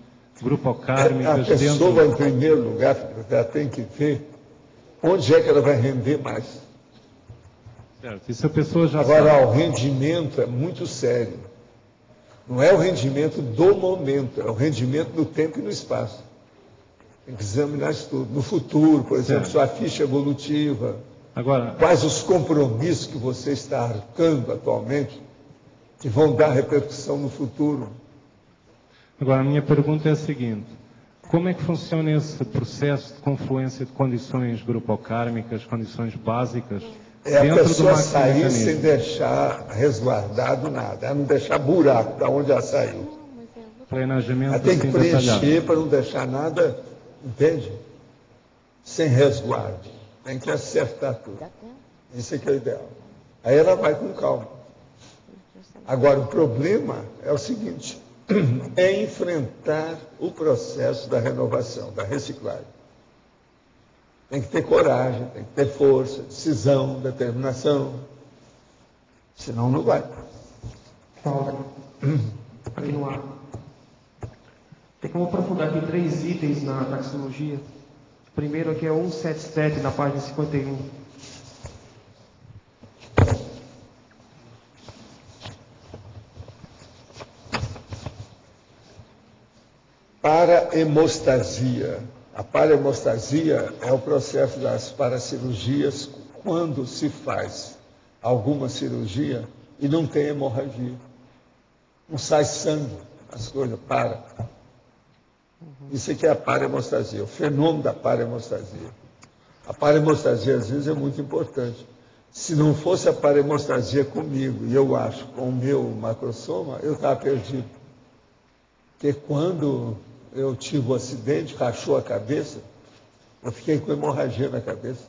grupocármicas dentro... A pessoa, em primeiro lugar, ela tem que ver onde é que ela vai render mais. Certo, isso a pessoa já Agora, sabe. O rendimento é muito sério. Não é o rendimento do momento, é o rendimento no tempo e no espaço. Tem que examinar isso tudo. No futuro, por exemplo, sua ficha evolutiva. Agora, quais os compromissos que você está arcando atualmente que vão dar repercussão no futuro. Agora, a minha pergunta é a seguinte. Como é que funciona esse processo de confluência de condições grupocármicas, condições básicas, a dentro pessoa do sair sem deixar resguardado nada, ela não deixar buraco da onde ela saiu. Planejamento ela tem que assim preencher detalhado. para não deixar nada, entende? Sem resguardo. Tem que acertar tudo. Isso é que é o ideal. Aí ela vai com calma. Agora, o problema é o seguinte, é enfrentar o processo da renovação, da reciclagem. Tem que ter coragem, tem que ter força, decisão, determinação. Senão não vai. Paulo, aqui no ar. Tem como aprofundar aqui 3 itens na taxonomia. O primeiro aqui é 177, na página 51. Parahemostasia. A parahemostasia é o processo das paracirurgias quando se faz alguma cirurgia e não tem hemorragia. Não sai sangue, as coisas param. Isso aqui é a parahemostasia, o fenômeno da parahemostasia. A parahemostasia, às vezes, é muito importante, Se não fosse a parahemostasia comigo, e eu acho, com o meu macrosoma, eu estava perdido. Porque quando eu tive o acidente, rachou a cabeça, eu fiquei com hemorragia na cabeça.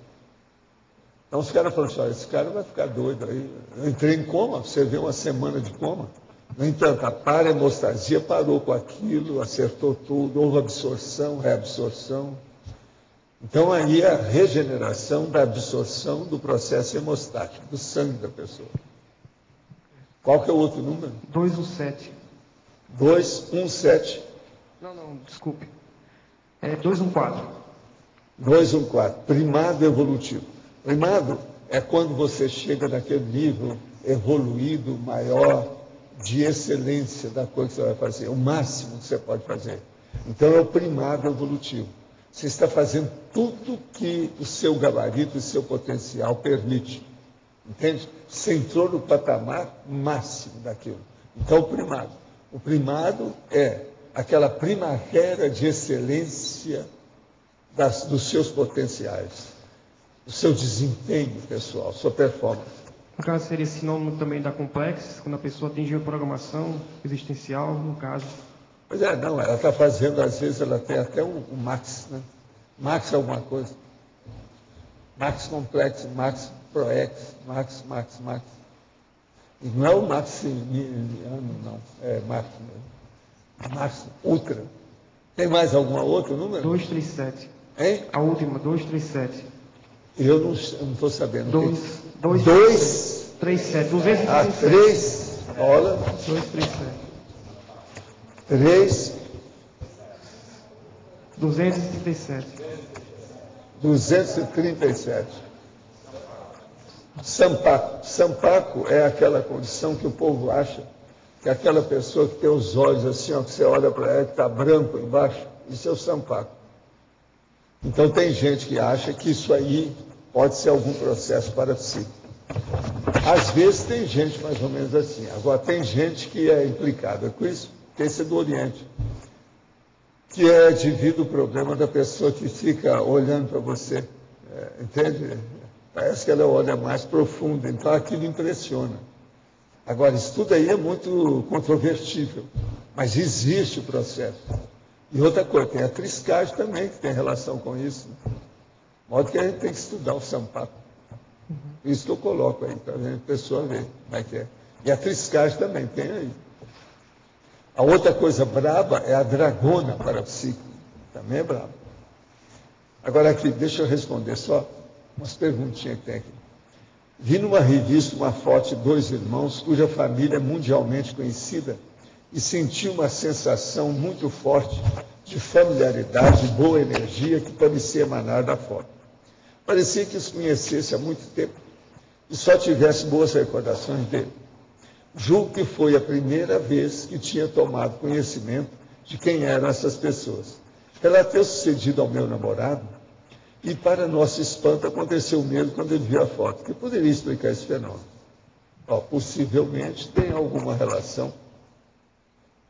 Então os caras falaram assim, olha, esse cara vai ficar doido aí. Eu entrei em coma, você vê uma semana de coma. No entanto, a parahemostasia parou com aquilo, acertou tudo, houve absorção, reabsorção. Então, aí a regeneração da absorção do processo hemostático, do sangue da pessoa. Qual que é o outro número? 217. 217. Não, desculpe. É 214. 214. Primado evolutivo. Primado é quando você chega naquele nível evoluído, maior, de excelência da coisa que você vai fazer. O máximo que você pode fazer. Então, é o primado evolutivo. Você está fazendo tudo que o seu gabarito, o seu potencial permite. Entende? Você entrou no patamar máximo daquilo. Então, o primado. O primado é aquela primavera de excelência dos seus potenciais, do seu desempenho pessoal, sua performance. No caso, seria sinônimo também da complexo, quando a pessoa atingiu a programação existencial, no caso. Pois é, não, ela está fazendo, às vezes, ela tem até um max, né? Max é alguma coisa. Max complexo, max proex, max. E não é o maximiano, não. É max mesmo. Max ultra. Tem mais alguma outra número? 237. Hein? A última, 237. Eu não estou sabendo. 237. 237. Ah, 3. Olha. 237. 3. 237. 237. Sampaco é aquela condição que o povo acha que aquela pessoa que tem os olhos assim, ó, que você olha para ela que está branco embaixo, isso é o sampaco. Então tem gente que acha que isso aí pode ser algum processo parapsíquico. Às vezes tem gente mais ou menos assim. Agora tem gente que é implicada com isso, que esse é do Oriente, que é devido ao problema da pessoa que fica olhando para você, entende? Parece que ela olha mais profundo, então aquilo impressiona. Agora, isso tudo aí é muito controvertível, mas existe o processo. E outra coisa, tem a triscagem também, que tem relação com isso. De modo que a gente tem que estudar o sampaco. Isso que eu coloco aí, para a pessoa ver como é que é. E a triscagem também tem aí. A outra coisa braba é a dragona parapsíquica. Também é braba. Agora aqui, deixa eu responder só umas perguntinhas que tem aqui. Vi numa revista uma foto de 2 irmãos cuja família é mundialmente conhecida e senti uma sensação muito forte de familiaridade, de boa energia que parecia emanar da foto. Parecia que os conhecesse há muito tempo e só tivesse boas recordações dele. Julgo que foi a primeira vez que tinha tomado conhecimento de quem eram essas pessoas. Relatei o sucedido ao meu namorado e, para nosso espanto, aconteceu o mesmo quando ele viu a foto. Que poderia explicar esse fenômeno? Possivelmente tem alguma relação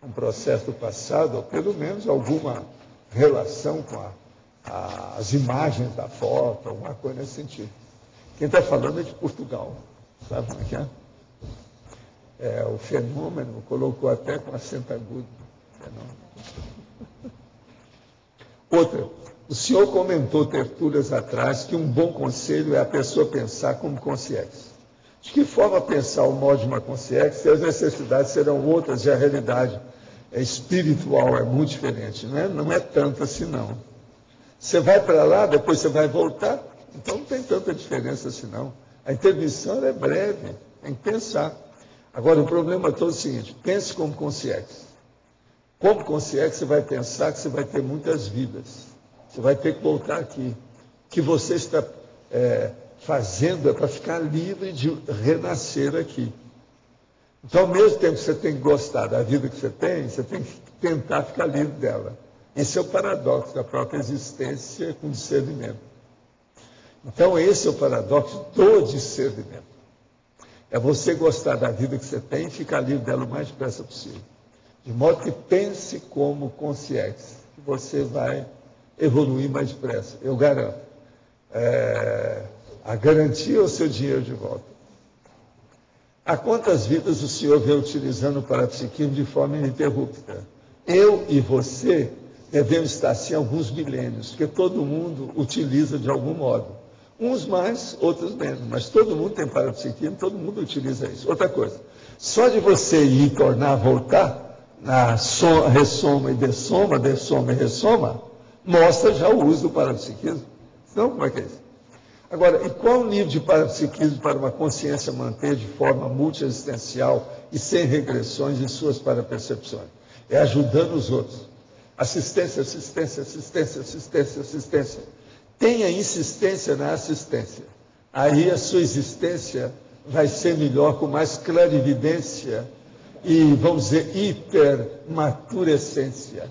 com o processo do passado, ou pelo menos alguma relação com as imagens da foto, alguma coisa nesse sentido. Quem está falando é de Portugal. Sabe como é que é? O fenômeno colocou até com acento agudo. Outra, o senhor comentou tertúlias atrás que um bom conselho é a pessoa pensar como consciência. De que forma pensar o modo de uma consciência se as necessidades serão outras e a realidade espiritual é muito diferente? Não é tanto assim, não. Você vai para lá, depois você vai voltar, então não tem tanta diferença assim, não. A intermissão é breve, tem que pensar. Agora, o problema todo é o seguinte, pense como consciência. Como consciência, você vai pensar que você vai ter muitas vidas. Você vai ter que voltar aqui. O que você está fazendo é para ficar livre de renascer aqui. Então, ao mesmo tempo que você tem que gostar da vida que você tem que tentar ficar livre dela. Esse é o paradoxo da própria existência com discernimento. Então, esse é o paradoxo do discernimento. É você gostar da vida que você tem e ficar livre dela o mais depressa possível. De modo que pense como consciência, que você vai evoluir mais depressa. Eu garanto. a garantia o seu dinheiro de volta. Há quantas vidas o senhor vem utilizando o parapsiquismo de forma ininterrupta? Eu e você devemos estar assim alguns milênios, porque todo mundo utiliza de algum modo. Uns mais, outros menos, mas todo mundo tem parapsiquismo, todo mundo utiliza isso. Outra coisa, só de você ir tornar, voltar, na ressoma e dessoma e ressoma, mostra já o uso do parapsiquismo. Então, como é que é isso? Agora, e qual o nível de parapsiquismo para uma consciência manter de forma multiexistencial e sem regressões em suas parapercepções? É ajudando os outros. Assistência, assistência, assistência, assistência, assistência. Tenha insistência na assistência. Aí a sua existência vai ser melhor, com mais clarividência e, vamos dizer, hipermaturescência.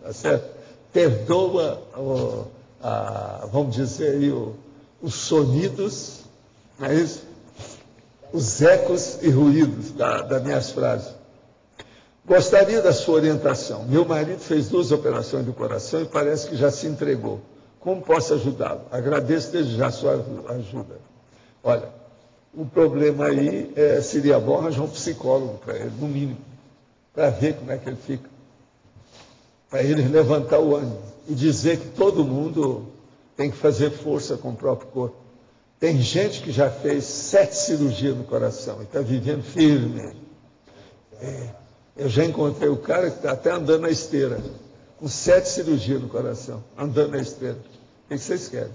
Tá certo? Perdoa, vamos dizer aí, os sonidos, não é isso? Os ecos e ruídos das minhas frases. Gostaria da sua orientação. Meu marido fez 2 operações do coração e parece que já se entregou. Como posso ajudá-lo? Agradeço desde já a sua ajuda. Olha, o problema aí seria bom arranjar um psicólogo para ele, no mínimo, para ver como é que ele fica. Para ele levantar o ânimo e dizer que todo mundo tem que fazer força com o próprio corpo. Tem gente que já fez 7 cirurgias no coração e está vivendo firme. Eu já encontrei o cara que está até andando na esteira, com 7 cirurgias no coração, andando na esteira. O que vocês querem?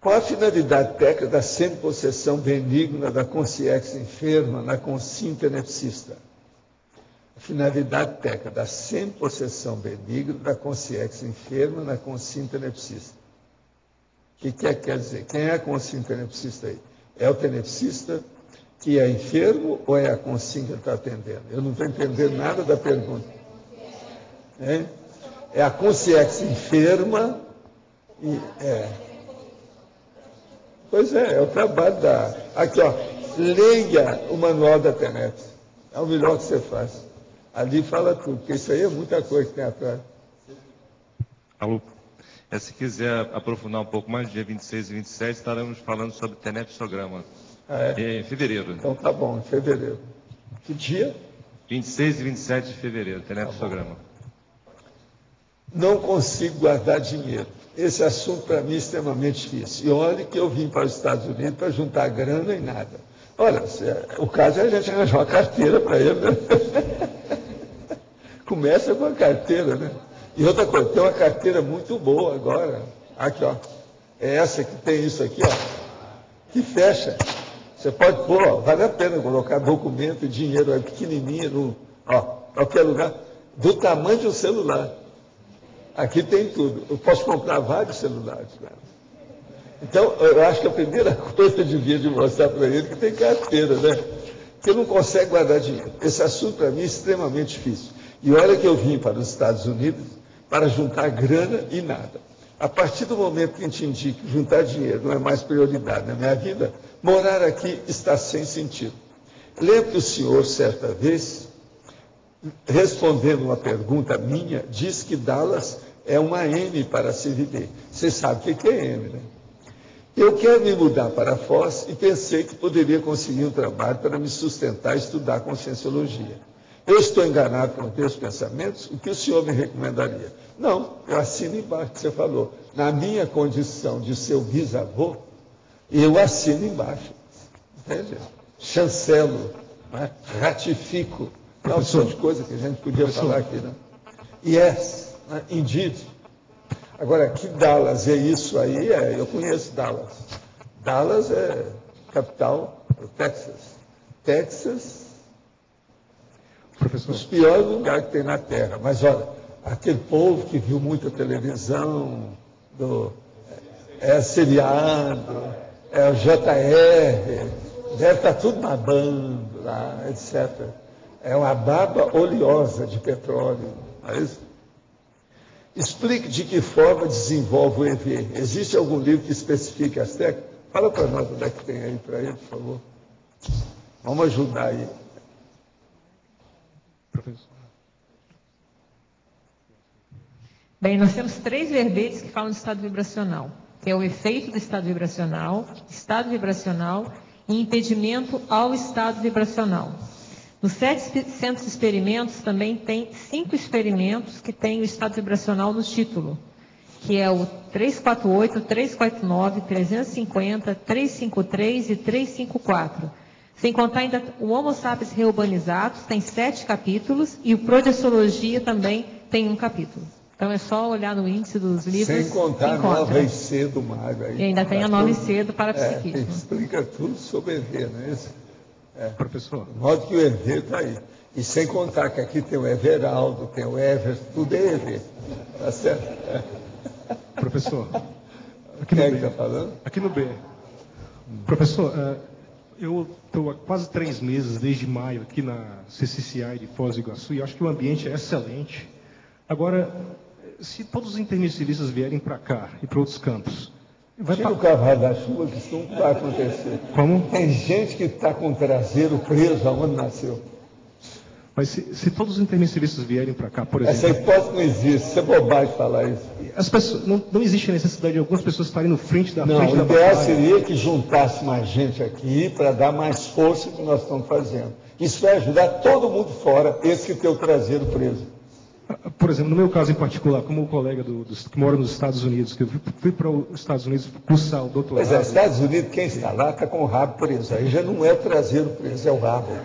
Qual a finalidade técnica da semi-possessão benigna da consciência enferma na consciência tenepsista? A finalidade técnica da semi-possessão benigna da consciência enferma na consciência tenepsista. O que quer dizer? Quem é a consciência tenepsista aí? É o tenepsista que é enfermo ou é a consciência que ele está atendendo? Eu não estou entendendo nada da pergunta. É a consciência enferma e Pois é o trabalho da... Aqui, ó, leia o manual da TENEPS. É o melhor que você faz. Ali fala tudo, porque isso aí é muita coisa que tem atrás. Alô, se quiser aprofundar um pouco mais, dia 26 e 27, estaremos falando sobre tenepsograma. Em fevereiro. Então tá bom, em fevereiro. Que dia? 26 e 27 de fevereiro, tenepsograma. Não consigo guardar dinheiro. Esse assunto para mim é extremamente difícil. E olha que eu vim para os Estados Unidos para juntar grana e nada. Olha, o caso é a gente arranjar uma carteira para ele, né? Começa com a carteira, né? E outra coisa, tem uma carteira muito boa agora. Aqui, ó. É essa que tem isso aqui, ó. Que fecha. Você pode pôr, ó, vale a pena colocar documento e dinheiro aí pequenininho, qualquer lugar, do tamanho de um celular. Aqui tem tudo. Eu posso comprar vários celulares. Né? Então, eu acho que a primeira coisa que eu devia de mostrar para ele é que tem carteira, né? Que não consegue guardar dinheiro. Esse assunto para mim é extremamente difícil. E olha que eu vim para os Estados Unidos para juntar grana e nada. A partir do momento que entendi que juntar dinheiro não é mais prioridade na minha vida, morar aqui está sem sentido. Lembro que o senhor, certa vez, respondendo uma pergunta minha, disse que Dallas é uma M para se viver. Você sabe o que é M, né? Eu quero me mudar para Foz e pensei que poderia conseguir um trabalho para me sustentar e estudar conscienciologia. Eu estou enganado com os meus pensamentos? O que o senhor me recomendaria? Não, eu assino embaixo que você falou. Na minha condição de seu bisavô, eu assino embaixo. Entende? Chancelo, né? Ratifico. É uma opção de coisa que a gente podia falar aqui, né? Yes, né? Indeed. Agora, que Dallas é isso aí? Eu conheço Dallas. Dallas é capital do Texas. Texas, professor, os piores lugares que tem na Terra. Mas, olha, aquele povo que viu muita televisão, seriado, o JR, deve estar tudo babando lá, etc. É uma baba oleosa de petróleo. Não é isso? Explique de que forma desenvolve o EV. Existe algum livro que especifique as técnicas? Fala para nós onde é que tem aí para ele, por favor. Vamos ajudar aí. Professor. Bem, nós temos 3 verbetes que falam de estado vibracional. que é o efeito do estado vibracional e impedimento ao estado vibracional. Nos 700 experimentos também tem 5 experimentos que têm o estado vibracional no título, que é o 348, 349, 350, 353 e 354. Sem contar ainda o Homo sapiens Reurbanizados, tem 7 capítulos, e o Projeciologia também tem 1 capítulo. Então é só olhar no índice dos livros. Sem contar a nova IC do Mário. Aí, e ainda tem a nova IC do parapsiquismo. Explica tudo sobre EV, não é isso? Professor. De modo que o EV está aí. E sem contar que aqui tem o Everaldo, tem o Everton, tudo é EV. Tá certo? Professor. Aqui Quem no está falando? Aqui no B. Professor, eu estou há quase 3 meses, desde maio, aqui na CCCI de Foz do Iguaçu, e acho que o ambiente é excelente. Agora, se todos os intermissivistas vierem para cá e para outros campos... Tira o cavalo da chuva, que isso não vai acontecer. Como? Tem gente que está com o traseiro preso aonde nasceu. Mas se todos os intermissivistas vierem para cá, por exemplo... Essa hipótese não existe, isso é bobagem falar isso. As pessoas, não existe a necessidade de algumas pessoas estarem no frente da Não, frente da o ideal batalha. seria que juntasse mais gente aqui para dar mais força do que nós estamos fazendo. Isso vai ajudar todo mundo fora, esse que tem o traseiro preso. Por exemplo, no meu caso em particular, como o colega que mora nos Estados Unidos, que eu fui para os Estados Unidos cursar o doutorado... Pois é, Estados Unidos, quem está lá está com o rabo preso. Aí já não é o traseiro preso, é o rabo.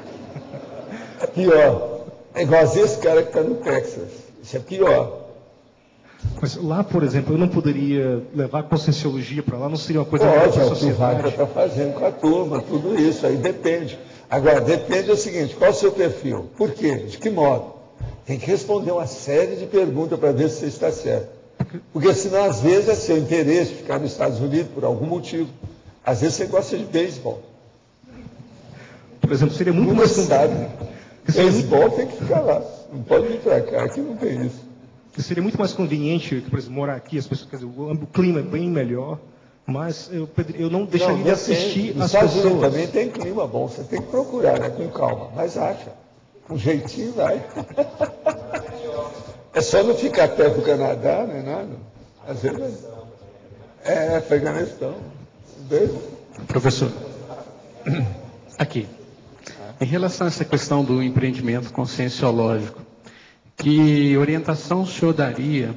É pior. É igual esse cara que está no Texas. Isso é pior. Mas lá, por exemplo, eu não poderia levar a conscienciologia para lá, não seria uma coisa Pode, é da o que o Vaca está fazendo com a turma, tudo isso, aí depende. Agora, depende o seguinte, qual é o seu perfil? Por quê? De que modo? Tem que responder uma série de perguntas para ver se você está certo. Porque senão, às vezes, é seu interesse ficar nos Estados Unidos por algum motivo. Às vezes você gosta de beisebol. Por exemplo, seria muito mais... mais... sabe. Beisebol tem que ficar lá. Não pode vir para cá, aqui não tem isso. Seria muito mais conveniente, por exemplo, morar aqui, as pessoas, quer dizer, o clima é bem melhor, mas eu não deixaria de assistir as pessoas. Também tem clima bom, você tem que procurar, né, com calma, mas acha. Com jeitinho vai. É só não ficar perto do Canadá, não é nada. Às vezes Afeganistão. Professor, aqui. Em relação a essa questão do empreendimento conscienciológico, que orientação o senhor daria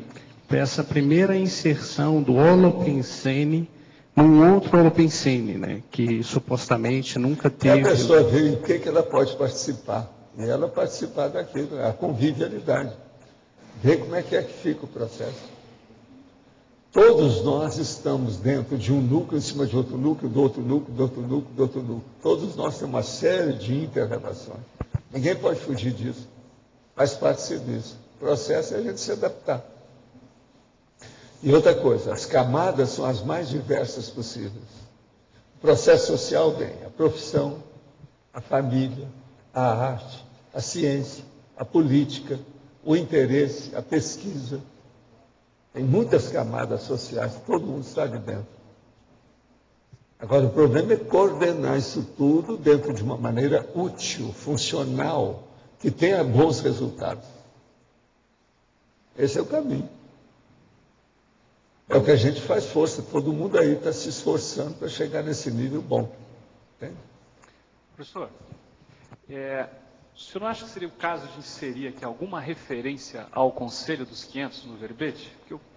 para essa primeira inserção do Holopensene num outro Holopensene, né, que supostamente nunca teve... A pessoa vê em que ela pode participar. E ela participar daquilo, a convivialidade. Ver como é que fica o processo. Todos nós estamos dentro de um núcleo, em cima de outro núcleo, do outro núcleo, do outro núcleo, do outro núcleo. Todos nós temos uma série de inter-relações. Ninguém pode fugir disso. Faz parte disso. O processo é a gente se adaptar. E outra coisa, as camadas são as mais diversas possíveis. O processo social vem, a profissão, a família, a arte, a ciência, a política, o interesse, a pesquisa. Tem muitas camadas sociais, todo mundo está ali dentro. Agora, o problema é coordenar isso tudo dentro de uma maneira útil, funcional, que tenha bons resultados. Esse é o caminho. É o que a gente faz força, todo mundo aí está se esforçando para chegar nesse nível bom. Entende? Professor, o senhor não acha que seria o caso de inserir aqui alguma referência ao Conselho dos 500 no verbete?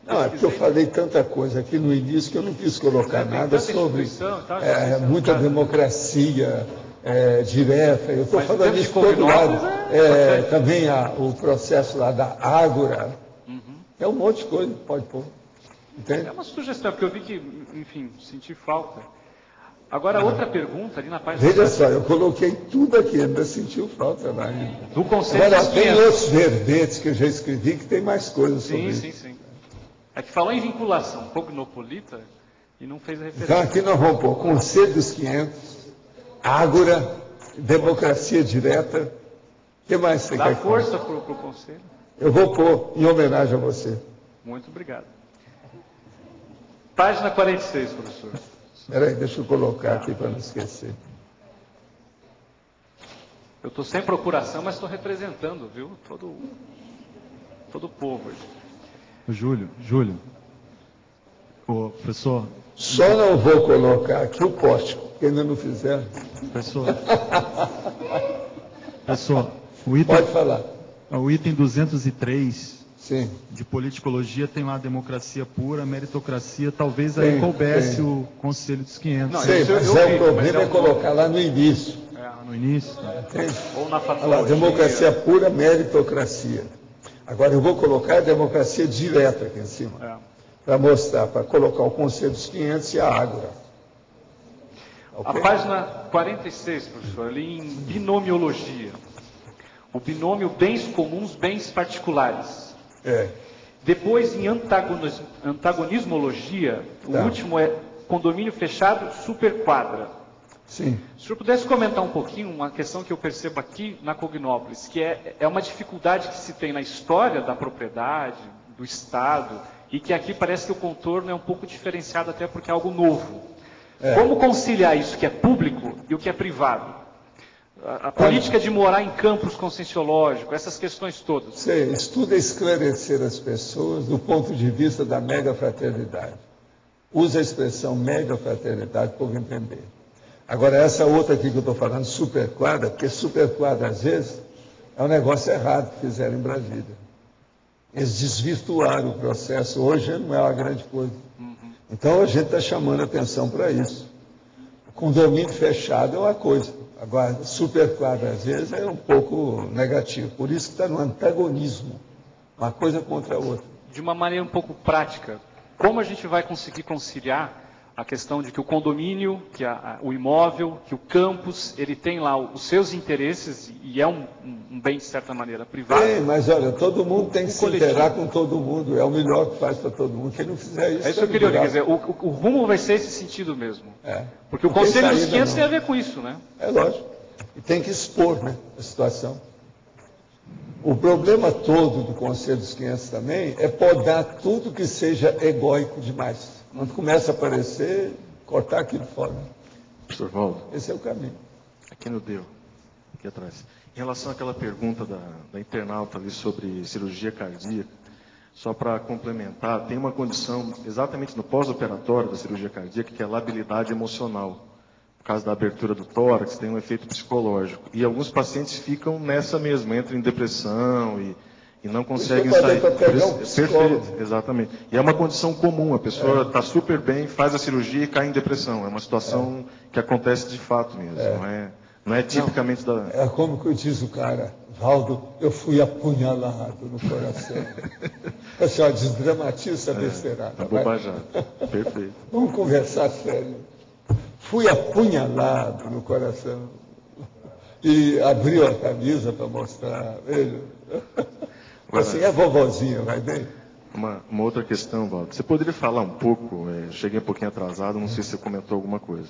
Não, é porque eu falei tanta coisa aqui no início que eu não quis colocar nada sobre muita democracia direta. Eu estou falando isso de todo lado. Também o processo lá da Ágora. É um monte de coisa que pode pôr. Entende? É uma sugestão, porque eu vi que, enfim, senti falta. Agora, outra pergunta, ali na página... Veja só, eu coloquei tudo aqui, ainda sentiu falta lá. Do Conselho Agora, dos tem 500. outros verbetes que eu já escrevi que tem mais coisas sobre isso. Sim. É que falou em vinculação cognopolita e não fez a referência. Então, aqui nós vamos pôr Conselho dos 500, Ágora, democracia direta. O que mais você quer? Dá força para o Conselho. Eu vou pôr em homenagem a você. Muito obrigado. Página 46, professor. Espera aí, deixa eu colocar aqui para não esquecer. Eu estou sem procuração, mas estou representando, viu? Todo o povo. Júlio, Ô, professor. Só não vou colocar aqui o pórtico, porque ainda não fizeram. Professor, o item, pode falar. O item 203 Sim. de politicologia tem lá democracia pura, meritocracia, talvez aí coubesse o Conselho dos 500. Não, mas o problema é colocar lá no início. No início? Ou na faculdade. Democracia pura, meritocracia. Agora eu vou colocar a democracia direta aqui em cima. Para mostrar, para colocar o Conselho dos 500 e a Ágora. Okay? A página 46, professor, ali em binomiologia. O binômio bens comuns, bens particulares. Depois, em antagonismologia, o último é condomínio fechado, superquadra. Sim. Se o senhor pudesse comentar um pouquinho uma questão que eu percebo aqui na Cognópolis, que é uma dificuldade que se tem na história da propriedade, do Estado, e que aqui parece que o contorno é um pouco diferenciado até porque é algo novo. Como conciliar isso que é público e o que é privado? A política de morar em campos conscienciológicos, essas questões todas. Você estuda esclarecer as pessoas do ponto de vista da mega-fraternidade. Usa a expressão mega-fraternidade para entender. Agora, essa outra aqui que eu estou falando, superquadra, porque superquadra, às vezes, é um negócio errado que fizeram em Brasília. Eles desvirtuaram o processo. Hoje não é uma grande coisa. Então, a gente está chamando a atenção para isso. O condomínio fechado é uma coisa. Agora, superquadra, às vezes, é um pouco negativo. Por isso que está no antagonismo. Uma coisa contra a outra. De uma maneira um pouco prática, como a gente vai conseguir conciliar a questão de que o condomínio, que o imóvel, que o campus, ele tem lá os seus interesses e é um bem, de certa maneira, privado. Mas olha, todo mundo tem que se interar com todo mundo. É o melhor que faz para todo mundo. Quem não fizer isso... É isso que eu queria dizer. O rumo vai ser esse sentido mesmo. Porque o Conselho dos 500 tem a ver com isso, né? É lógico. E tem que expor, né, a situação. O problema todo do Conselho dos 500 também é podar tudo que seja egóico demais. Quando começa a aparecer, cortar aquilo fora. Professor Valdo. Esse é o caminho. Aqui no Deu, aqui atrás. Em relação àquela pergunta da internauta ali sobre cirurgia cardíaca, só para complementar, tem uma condição exatamente no pós-operatório da cirurgia cardíaca, que é a labilidade emocional. Por causa da abertura do tórax, tem um efeito psicológico. E alguns pacientes ficam nessa mesmo, entram em depressão e não conseguem sair. Perfeito, exatamente. E é uma condição comum, a pessoa está super bem, faz a cirurgia e cai em depressão. É uma situação que acontece de fato mesmo, não é tipicamente da... É como que diz o cara, Valdo, eu fui apunhalado no coração. Pessoal, desdramatiza a besteirada. Bobajada, perfeito. Vamos conversar sério. Fui apunhalado no coração. E abriu a camisa para mostrar. Veja. Assim, a vovozinha, vai bem? Uma outra questão, Valdo. Você poderia falar um pouco, cheguei um pouquinho atrasado, não sei se você comentou alguma coisa,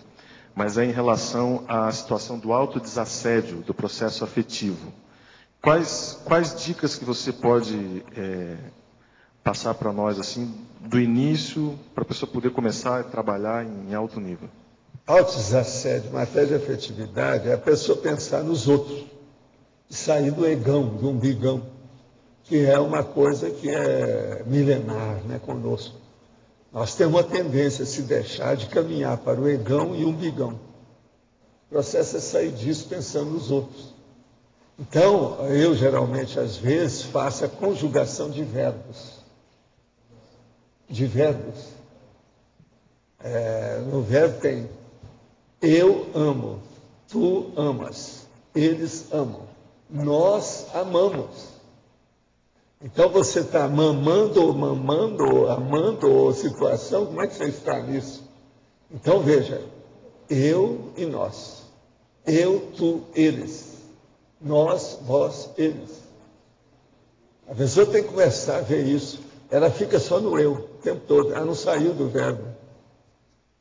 mas é em relação à situação do autodesassédio, do processo afetivo. Quais dicas que você pode passar para nós, assim, do início, para a pessoa poder começar a trabalhar em alto nível? Autodesassédio, matéria de afetividade, é a pessoa pensar nos outros, sair do egão, do umbigão, que é uma coisa que é milenar, né, conosco. Nós temos uma tendência a se deixar de caminhar para o egão e o umbigão. O processo é sair disso pensando nos outros. Então, eu geralmente, às vezes, faço a conjugação de verbos. No verbo tem eu amo, tu amas, eles amam, nós amamos. Então você está amando, ou situação, como é que você está nisso? Então veja, eu e nós, eu, tu, eles, nós, vós, eles. A pessoa tem que começar a ver isso. Ela fica só no eu o tempo todo, ela não saiu do verbo.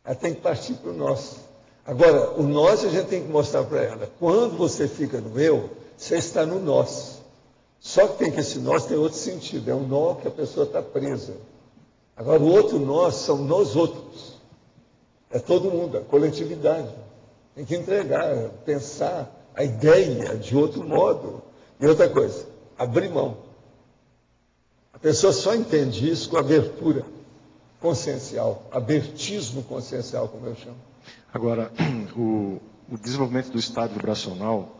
Ela tem que partir para o nós. Agora, o nós a gente tem que mostrar para ela. Quando você fica no eu, você está no nós. Só que esse nós tem outro sentido. É um nó que a pessoa está presa. Agora, o outro nós são nós outros. É todo mundo, a coletividade. Tem que entregar, pensar a ideia de outro modo. E outra coisa, abrir mão. A pessoa só entende isso com abertura. consciencial, abertismo consciencial, como eu chamo. Agora, o desenvolvimento do estado vibracional,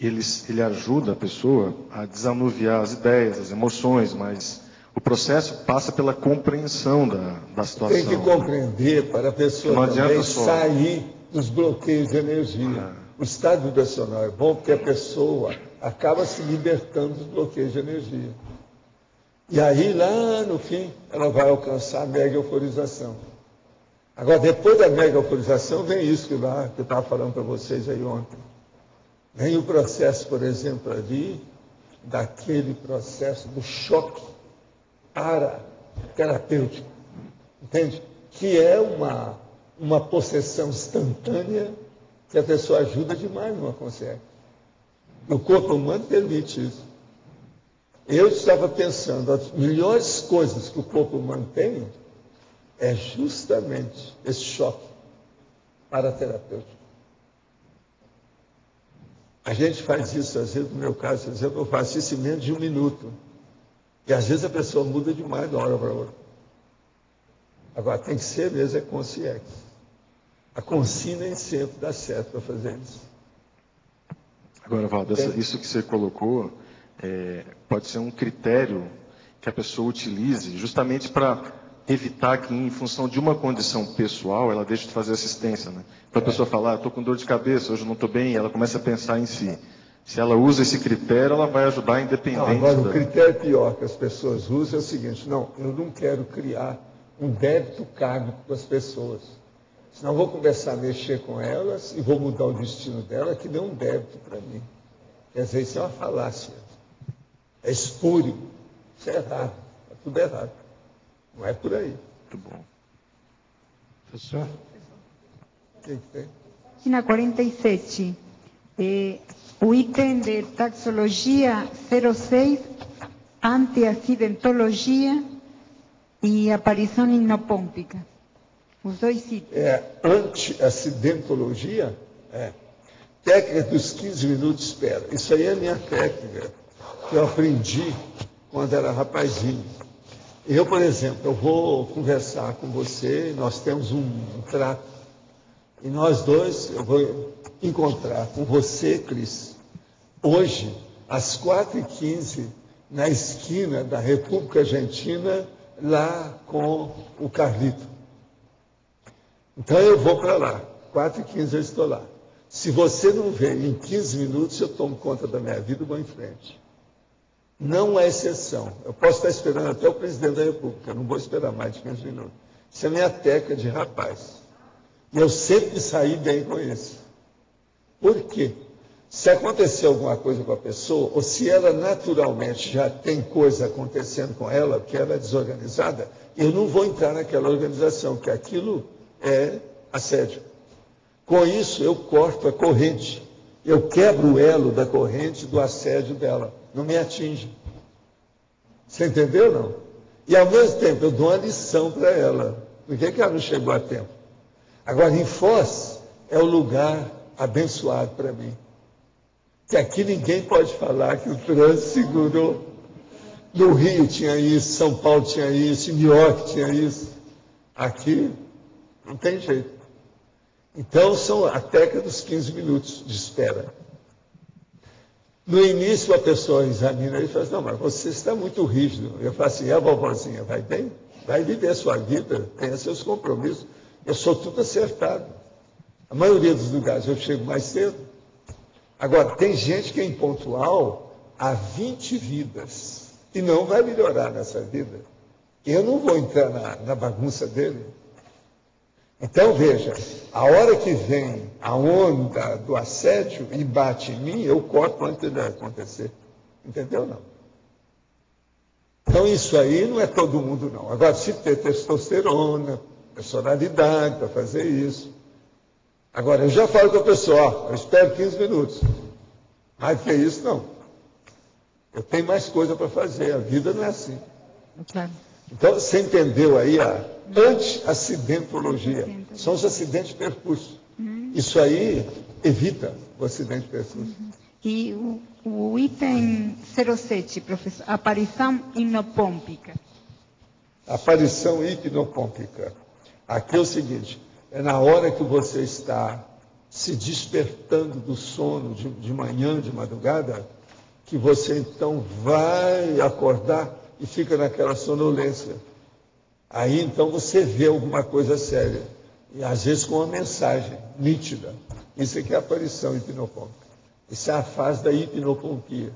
ele ajuda a pessoa a desanuviar as ideias, as emoções, mas o processo passa pela compreensão da situação. Tem que compreender para a pessoa também sair dos bloqueios de energia. O estado vibracional é bom porque a pessoa acaba se libertando dos bloqueios de energia. E aí, lá no fim, ela vai alcançar a mega euforização. Agora, depois da mega euforização, vem isso que eu estava falando para vocês aí ontem. Vem o processo, por exemplo, ali, daquele processo do choque paraterapêutico. Entende? Que é uma possessão instantânea que a pessoa ajuda demais numa consciência. O corpo humano permite isso. Eu estava pensando, as melhores coisas que o corpo humano tem é justamente esse choque paraterapêutico. A gente faz isso, às vezes, no meu caso, por exemplo, eu faço isso em menos de 1 minuto. E às vezes a pessoa muda demais de uma hora para outra. Agora, tem que ser mesmo, é consciência. A consciência nem sempre dá certo para fazer isso. Agora, Valdo, isso que você colocou pode ser um critério que a pessoa utilize justamente para evitar que, em função de uma condição pessoal, ela deixe de fazer assistência. Né? Então a pessoa fala, estou com dor de cabeça, hoje não estou bem, e ela começa a pensar em si. Se ela usa esse critério, ela vai ajudar independente. Agora, o critério pior que as pessoas usam é o seguinte, não, eu não quero criar um débito kármico com as pessoas. Senão eu vou começar a mexer com elas e vou mudar o destino dela, que dê um débito para mim. Quer dizer, isso é uma falácia. É espúrio. Isso é errado. É tudo errado. Não é por aí. Muito bom. Professor? O que tem? Página 47. O item de taxologia 06, anti-acidentologia e aparição hipnopômpica. Os dois itens. Anti-acidentologia? Técnica dos 15 minutos de espera. Isso aí é a minha técnica, que eu aprendi quando era rapazinho. Eu, por exemplo, eu vou conversar com você, nós temos um trato. E nós dois, eu vou encontrar com você, Cris, hoje, às 4h15, na esquina da República Argentina, lá com o Carlito. Então eu vou para lá, 4h15 eu estou lá. Se você não vem em 15 minutos, eu tomo conta da minha vida e vou em frente. Não é exceção. Eu posso estar esperando até o presidente da República, eu não vou esperar mais de 15 minutos. Isso é minha técnica de rapaz. E eu sempre saí bem com isso. Por quê? Se acontecer alguma coisa com a pessoa, ou se ela naturalmente já tem coisa acontecendo com ela, porque ela é desorganizada, eu não vou entrar naquela organização, porque aquilo é assédio. Com isso, eu corto a corrente. Eu quebro o elo da corrente do assédio dela. Não me atinge. Você entendeu, não? E, ao mesmo tempo, eu dou uma lição para ela. Por que ela não chegou a tempo? Agora, em Foz, é o lugar abençoado para mim. Que aqui ninguém pode falar que o trânsito segurou. No Rio tinha isso, São Paulo tinha isso, em New York tinha isso. Aqui, não tem jeito. Então, são a técnica dos 15 minutos de espera. No início, a pessoa examina e fala, não, mas você está muito rígido. Eu falo assim, a vovozinha vai bem? Vai viver a sua vida, tenha seus compromissos. Eu sou tudo acertado. A maioria dos lugares eu chego mais cedo. Agora, tem gente que é impontual há 20 vidas e não vai melhorar nessa vida. Eu não vou entrar na bagunça dele. Então, veja, a hora que vem a onda do assédio e bate em mim, eu corto antes de acontecer. Entendeu, não? Então, isso aí não é todo mundo, não. Agora, se ter testosterona, personalidade para fazer isso. Agora, eu já falo com a pessoa, eu espero 15 minutos. Mais que isso, não. Eu tenho mais coisa para fazer, a vida não é assim. Então, você entendeu aí a anti-acidentologia? São os acidentes de percurso. Isso aí evita o acidente de percurso. E o item 07, professor, aparição hipnopômpica. Aparição hipnopômpica. Aqui é o seguinte, é na hora que você está se despertando do sono de manhã, de madrugada, que você então vai acordar e fica naquela sonolência. Aí então você vê alguma coisa séria, e às vezes com uma mensagem nítida. Isso aqui é a aparição hipnopômpica. Isso é a fase da hipnopompia.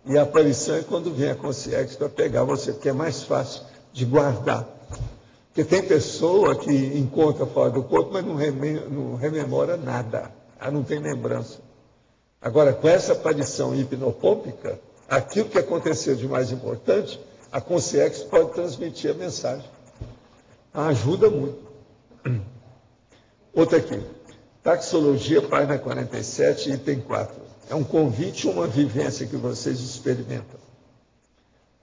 E a aparição é quando vem a consciência para pegar você, porque é mais fácil de guardar. Porque tem pessoa que encontra fora do corpo, mas não rememora nada. Ela não tem lembrança. Agora, com essa aparição hipnopômpica, aquilo que aconteceu de mais importante, a consciência pode transmitir a mensagem. Ajuda muito. Outra aqui. Taxologia, página 47, item 4. É um convite ou uma vivência que vocês experimentam.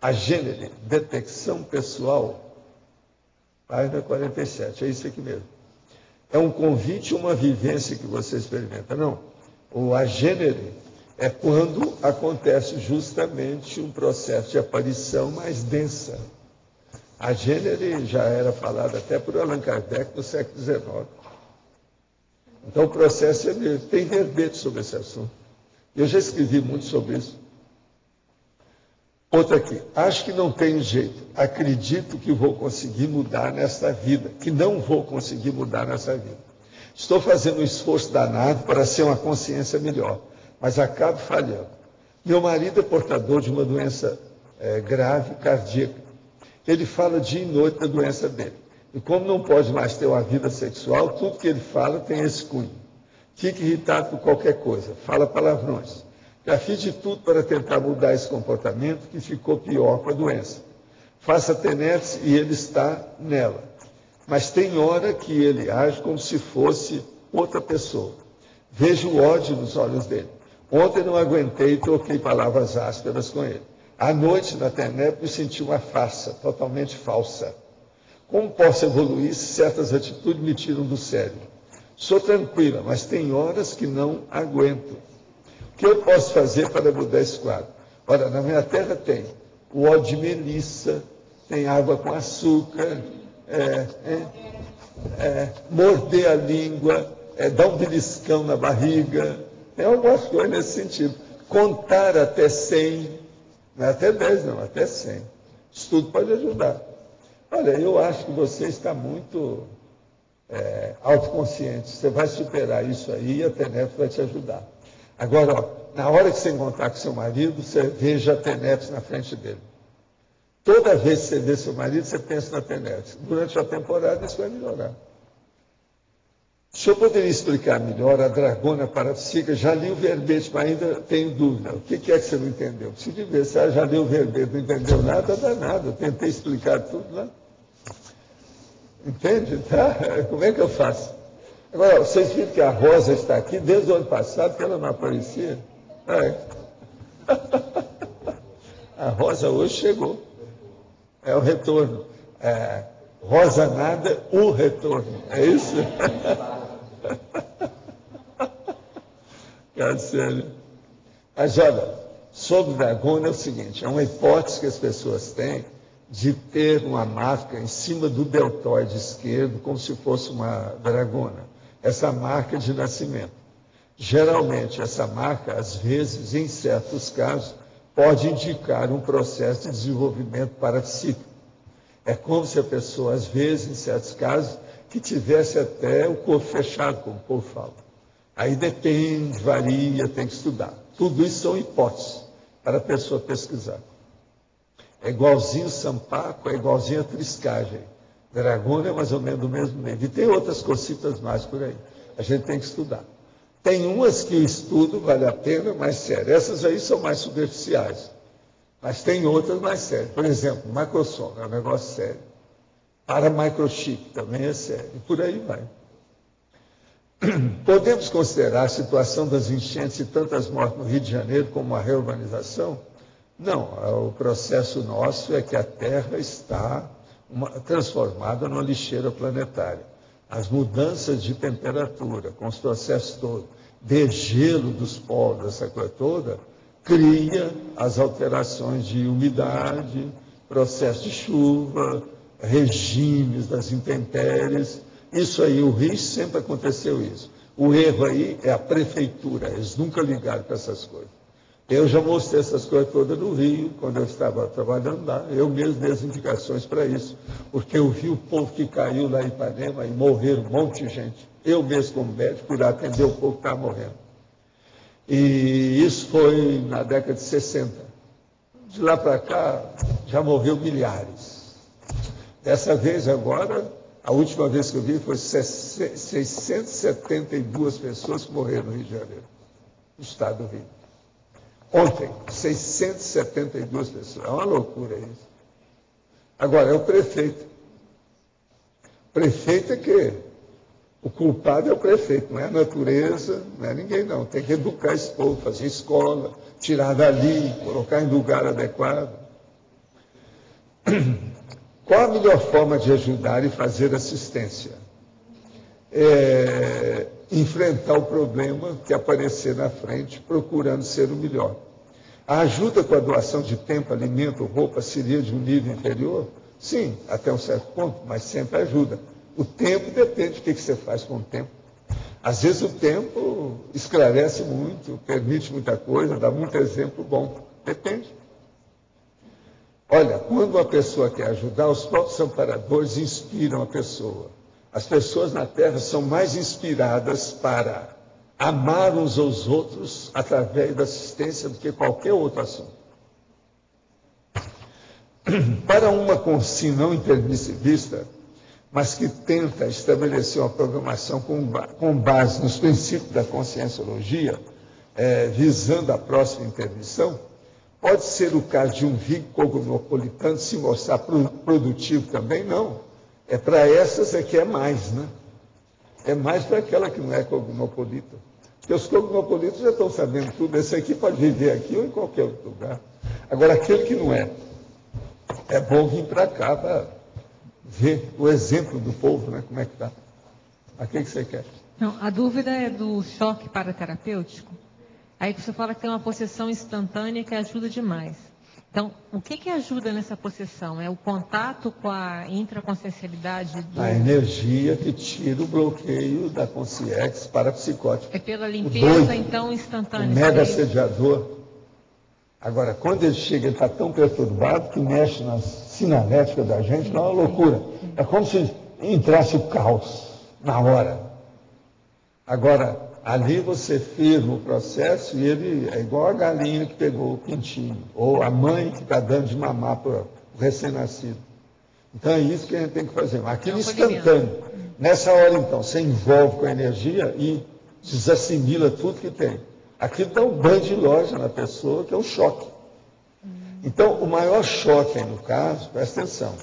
A gênero, detecção pessoal, página 47, é isso aqui mesmo. É um convite ou uma vivência que você experimenta. Não. O agênere é quando acontece justamente um processo de aparição mais densa. A gênere já era falado até por Allan Kardec no século XIX. Então o processo tem verbete sobre esse assunto. Eu já escrevi muito sobre isso. Outra aqui. Acho que não tenho jeito. Acredito que vou conseguir mudar nesta vida. Que não vou conseguir mudar nessa vida. Estou fazendo um esforço danado para ser uma consciência melhor. Mas acabo falhando. Meu marido é portador de uma doença grave, cardíaca. Ele fala dia e noite da doença dele. E como não pode mais ter uma vida sexual, tudo que ele fala tem esse cunho. Fica irritado por qualquer coisa, fala palavrões. Já fiz de tudo para tentar mudar esse comportamento que ficou pior com a doença. Faça tenets e ele está nela. Mas tem hora que ele age como se fosse outra pessoa. Vejo o ódio nos olhos dele. Ontem não aguentei e troquei palavras ásperas com ele. À noite, na TENEP, me senti uma farsa, totalmente falsa. Como posso evoluir se certas atitudes me tiram do sério? Sou tranquila, mas tem horas que não aguento. O que eu posso fazer para mudar esse quadro? Olha, na minha terra tem o óleo de melissa, tem água com açúcar, morder a língua, dar um beliscão na barriga, tem algumas coisas nesse sentido. Contar até 100, não é até 10 não, até 100. Isso tudo pode ajudar. Olha, eu acho que você está muito autoconsciente. Você vai superar isso aí e a TENEP vai te ajudar. Agora, ó, na hora que você encontrar com seu marido, você veja a TENEP na frente dele. Toda vez que você vê seu marido, você pensa na TENEP. Durante a temporada, isso vai melhorar. O senhor poderia explicar melhor a dragona parapsíquica? Já li o verbete, mas ainda tenho dúvida. O que é que você não entendeu? Se de ver, se já leu o verbete, não entendeu nada, dá nada. Eu tentei explicar tudo lá. Entende? Tá? Como é que eu faço? Agora, vocês viram que a Rosa está aqui desde o ano passado, que ela não aparecia? A Rosa hoje chegou. É o retorno. Rosa nada, o retorno. É isso? Cara, sério. Mas olha, sobre o dragona é o seguinte, é uma hipótese que as pessoas têm de ter uma marca em cima do deltoide esquerdo, como se fosse uma dragona. Essa marca de nascimento. Geralmente, essa marca, às vezes, em certos casos, pode indicar um processo de desenvolvimento parapsíquico. É como se a pessoa, às vezes, em certos casos, que tivesse até o corpo fechado, como o povo fala. Aí depende, varia, tem que estudar. Tudo isso são hipóteses para a pessoa pesquisar. É igualzinho o sampaco, é igualzinho a triscagem. Dragona é mais ou menos do mesmo nível. E tem outras cositas mais por aí. A gente tem que estudar. Tem umas que o estudo vale a pena, mais sério. Essas aí são mais superficiais. Mas tem outras mais sérias. Por exemplo, microsom é um negócio sério. Para microchip também é sério. E por aí vai. Podemos considerar a situação das enchentes e tantas mortes no Rio de Janeiro como uma reurbanização? Não. O processo nosso é que a Terra está transformada numa lixeira planetária. As mudanças de temperatura, com os processos todos, degelo dos polos, essa coisa toda, cria as alterações de umidade, processo de chuva, regimes, das intempéries. Isso aí, o Rio sempre aconteceu isso. O erro aí é a prefeitura, eles nunca ligaram para essas coisas. Eu já mostrei essas coisas todas no Rio, quando eu estava trabalhando lá, eu mesmo dei as indicações para isso, porque eu vi o povo que caiu lá em Ipanema e morreram um monte de gente. Eu mesmo, como médico, fui lá atender o povo que estava morrendo. E isso foi na década de 60. De lá para cá, já morreu milhares. Dessa vez agora, a última vez que eu vi foi 672 pessoas que morreram no Rio de Janeiro, no estado do Rio. Ontem, 672 pessoas. É uma loucura isso. Agora, é o prefeito. O prefeito é que o culpado é o prefeito, não é a natureza, não é ninguém não. Tem que educar esse povo, fazer escola, tirar dali, colocar em lugar adequado. Qual a melhor forma de ajudar e fazer assistência? Enfrentar o problema que aparecer na frente, procurando ser o melhor. A ajuda com a doação de tempo, alimento, roupa, seria de um nível inferior? Sim, até um certo ponto, mas sempre ajuda. O tempo depende do que você faz com o tempo. Às vezes o tempo esclarece muito, permite muita coisa, dá muito exemplo bom. Depende. Olha, quando uma pessoa quer ajudar, os próprios amparadores inspiram a pessoa. As pessoas na Terra são mais inspiradas para amar uns aos outros através da assistência do que qualquer outro assunto. Para uma consciência não intermissivista, mas que tenta estabelecer uma programação com base nos princípios da conscienciologia, visando a próxima intermissão, pode ser o caso de um rico cosmopolitano se mostrar produtivo também? Não. É para essas que é mais, né? É mais para aquela que não é cosmopolita. Porque os cosmopolitas já estão sabendo tudo. Esse aqui pode viver aqui ou em qualquer outro lugar. Agora, aquele que não é bom vir para cá para ver o exemplo do povo, né? Como é que está. A que você quer? Não, a dúvida é do choque paraterapêutico. Aí você fala que tem uma possessão instantânea que ajuda demais. Então, o que ajuda nessa possessão? É o contato com a intraconsciencialidade? A energia que tira o bloqueio da consciência parapsicótica. É pela limpeza, então, instantânea. O mega assediador. Agora, quando ele chega, ele está tão perturbado que mexe na sinalética da gente, não é uma loucura. É como se entrasse o caos na hora. Agora, ali você firma o processo e ele é igual a galinha que pegou o pintinho, ou a mãe que está dando de mamar para o recém-nascido. Então é isso que a gente tem que fazer. Aquilo instantâneo. Nessa hora, então, você envolve com a energia e desassimila tudo que tem. Aquilo dá um banho de loja na pessoa, que é um choque. Então, o maior choque aí no caso, presta atenção,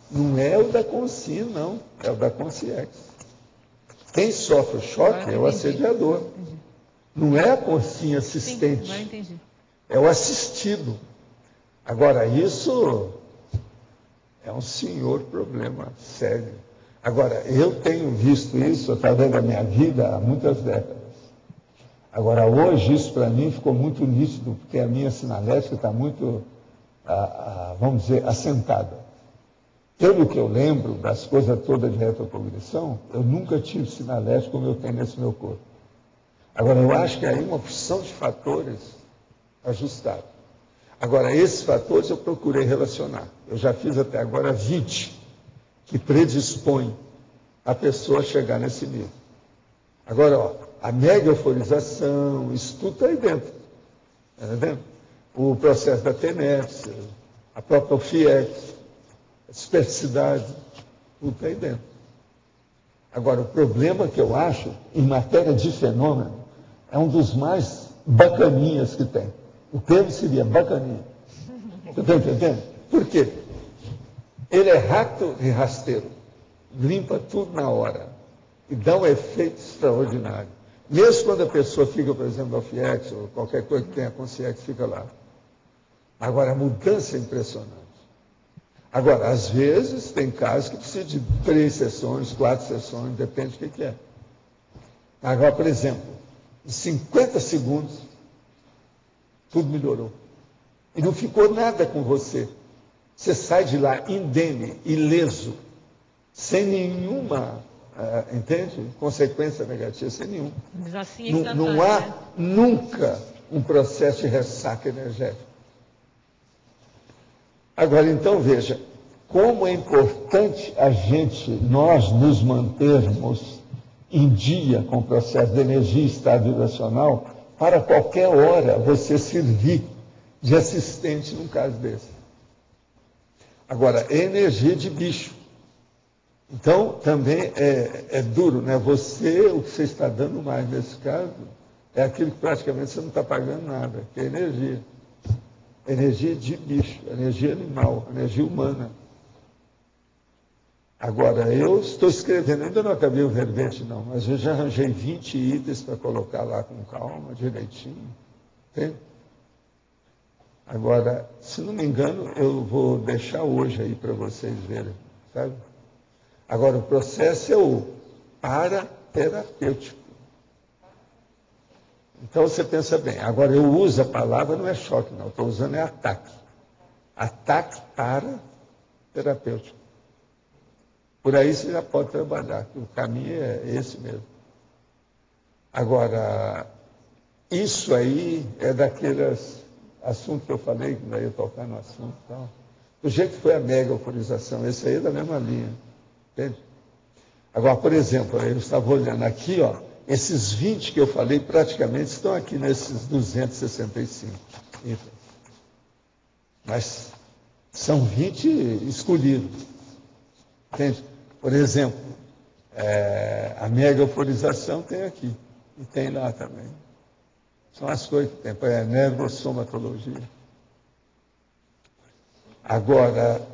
não é o da consciência, não, é o da consciência. Quem sofre o choque é o assediador. Não é a consciência assistente. Sim, é o assistido. Agora, isso é um senhor problema sério. Agora, eu tenho visto isso através da minha vida há muitas décadas. Agora, hoje, isso para mim ficou muito nítido, porque a minha sinalética está muito, vamos dizer, assentada. Pelo que eu lembro das coisas todas de retrocognição, eu nunca tive sinalética como eu tenho nesse meu corpo. Agora, eu acho que aí uma opção de fatores ajustados. Agora, esses fatores eu procurei relacionar. Eu já fiz até agora 20 que predispõem a pessoa a chegar nesse nível. Agora, ó, a mega euforização, isso tudo está aí dentro. Está entendendo? O processo da tenépsia, a própria FIEX, a esperticidade, tudo está aí dentro. Agora, o problema que eu acho, em matéria de fenômeno, é um dos mais bacaninhas que tem. O termo seria bacaninha. Você está entendendo? Por quê? Ele é rápido e rasteiro. Limpa tudo na hora. E dá um efeito extraordinário. Mesmo quando a pessoa fica, por exemplo, no FIEX, ou qualquer coisa que tenha consciência, fica lá. Agora, a mudança é impressionante. Agora, às vezes, tem casos que precisa de 3 sessões, 4 sessões, depende do que é. Agora, por exemplo, em 50 segundos, tudo melhorou. E não ficou nada com você. Você sai de lá indene, ileso, sem nenhuma, entende? Consequência negativa, sem nenhuma. Mas assim é Não há nunca um processo de ressaca energética. Agora, então, veja, como é importante nós nos mantermos em dia com o processo de energia e estado vibracional, para qualquer hora você servir de assistente num caso desse. Agora, é energia de bicho. Então, também é duro, né? O que você está dando mais nesse caso, é aquilo que praticamente você não está pagando nada, que é energia. Energia de bicho, energia animal, energia humana. Agora, eu estou escrevendo, ainda não acabei o verbete não, mas eu já arranjei 20 itens para colocar lá com calma, direitinho. Entende? Agora, se não me engano, eu vou deixar hoje aí para vocês verem, sabe? Agora, o processo é o paraterapêutico. Então, você pensa bem. Agora, eu uso a palavra, não é choque, não. Estou usando é ataque. Ataque paraterapêutico. Por aí você já pode trabalhar. O caminho é esse mesmo. Agora, isso aí é daqueles assuntos que eu falei, que não ia tocar no assunto. Então, do jeito que foi a mega euforização, esse aí é da mesma linha. Entende? Agora, por exemplo, eu estava olhando aqui, ó, esses 20 que eu falei praticamente estão aqui nesses 265 itens. Mas são 20 escolhidos. Entende? Por exemplo, a mega euforização tem aqui. E tem lá também. São as coisas que tem. É nervossomatologia. Agora,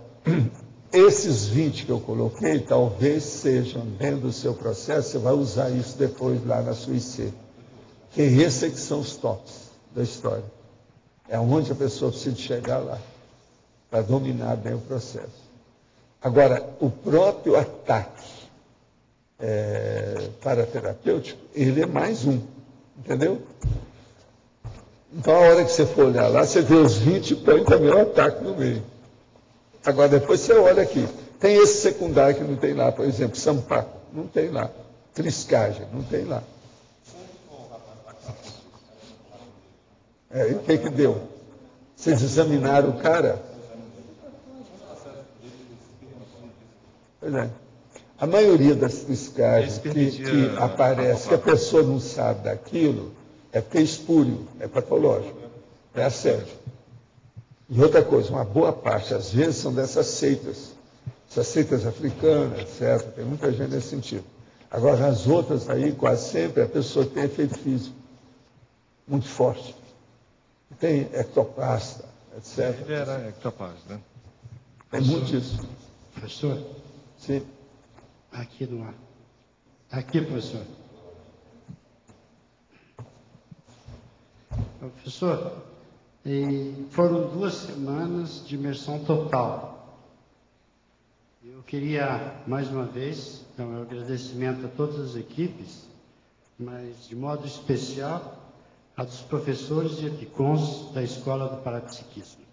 esses 20 que eu coloquei, talvez sejam dentro do seu processo, você vai usar isso depois lá na sua IC. Que esses que são os tops da história. É onde a pessoa precisa chegar lá, para dominar bem o processo. Agora, o próprio ataque paraterapêutico, ele é mais um, entendeu? Então, a hora que você for olhar lá, você vê os 20 e põe também o ataque no meio. Agora, depois você olha aqui. Tem esse secundário que não tem lá, por exemplo, Sampaco, não tem lá. Triscagem, não tem lá. E o que deu? Vocês examinaram o cara? Pois é. A maioria das triscagens que aparece, que a pessoa não sabe daquilo, é porque é espúrio, é patológico, é assédio. E outra coisa, uma boa parte, às vezes, são dessas seitas africanas, etc. Tem muita gente nesse sentido. Agora, nas outras aí, quase sempre, a pessoa tem efeito físico muito forte. Tem ectoplasta, etc. Ele era ectoplasta, né? Tem muito isso. Professor? Sim. Aqui no ar. Aqui, professor. Professor, foram 2 semanas de imersão total. Eu queria, mais uma vez, dar um agradecimento a todas as equipes, mas de modo especial a dos professores e eticons da Escola do Parapsiquismo.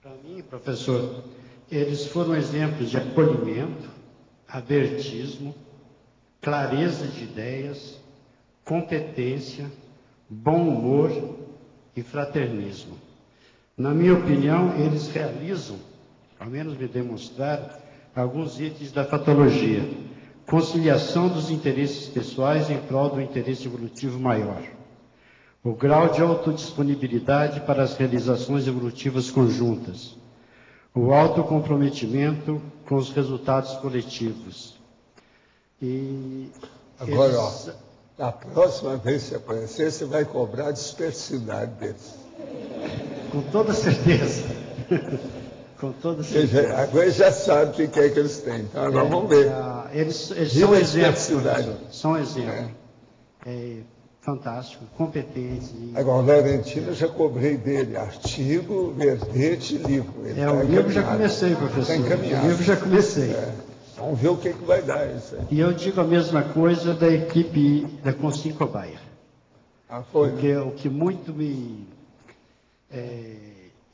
Para mim, professor, eles foram exemplos de acolhimento, abertismo, clareza de ideias, competência, bom humor e fraternismo. Na minha opinião, eles realizam, ao menos me demonstraram, alguns itens da patologia. Conciliação dos interesses pessoais em prol do interesse evolutivo maior. O grau de autodisponibilidade para as realizações evolutivas conjuntas. O autocomprometimento com os resultados coletivos. E agora, a próxima vez que você aparecer, você vai cobrar a dispersidade deles. Com toda certeza. Com toda certeza. Agora já sabe o que é que eles têm. Então, agora vamos ver. Eles são exemplos. São exemplos. Fantástico, competentes. Agora, o Laurentino eu já cobrei dele artigo, verbete e livro. O livro já comecei, professor. Está encaminhado. O livro já comecei. Vamos ver o que vai dar isso aí. E eu digo a mesma coisa da equipe da Consim Cobaia. Foi. Porque o que muito me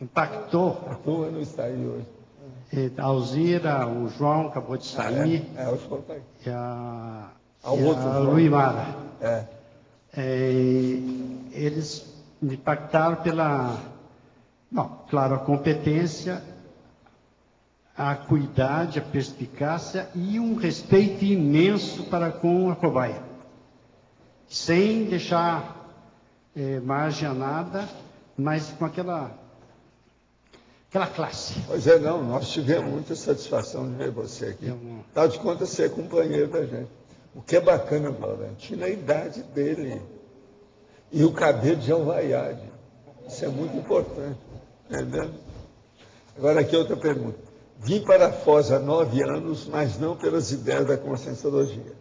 impactou. A turma não está aí hoje. A Alzira, o João acabou de sair. O João está aí. E a outro Luimara. Eles me impactaram pela, claro, a competência, a acuidade, a perspicácia e um respeito imenso para com a cobaia. Sem deixar margem a nada, mas com aquela classe. Pois é, não, nós tivemos muita satisfação de ver você aqui. Afinal de contas, você é companheiro da gente. O que é bacana, Valentino, é a idade dele. E o cabelo de alvaiade. Isso é muito importante. Entendeu? Agora, aqui outra pergunta. Vim para Foz há 9 anos, mas não pelas ideias da conscienciologia.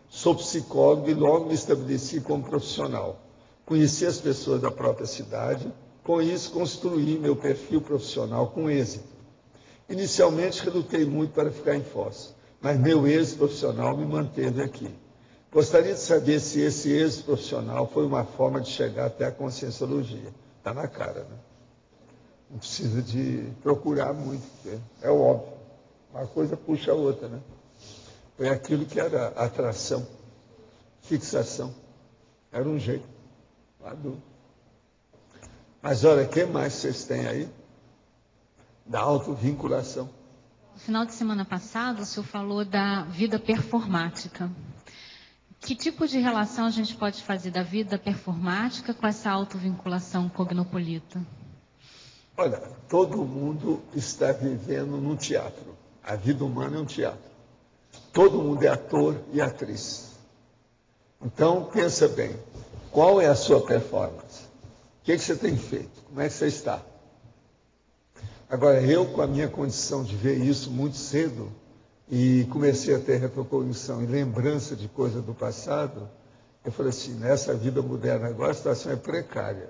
Sou psicólogo e logo me estabeleci como profissional. Conheci as pessoas da própria cidade. Com isso, construí meu perfil profissional com êxito. Inicialmente, relutei muito para ficar em Foz, mas meu êxito profissional me manteve aqui. Gostaria de saber se esse êxito profissional foi uma forma de chegar até a conscienciologia. Está na cara, né? Não precisa de procurar muito, porque é óbvio. Uma coisa puxa a outra, né? Foi aquilo que era atração, fixação. Era um jeito. Adulto. Mas olha, o que mais vocês têm aí? Da autovinculação. No final de semana passado, o senhor falou da vida performática. Que tipo de relação a gente pode fazer da vida performática com essa autovinculação cognopolita? Olha, todo mundo está vivendo num teatro. A vida humana é um teatro. Todo mundo é ator e atriz. Então, pensa bem, qual é a sua performance? O que você tem feito? Como é que você está? Agora, eu, com a minha condição de ver isso muito cedo, e comecei a ter retrocognição e lembrança de coisas do passado, eu falei assim, nessa vida moderna agora a situação é precária.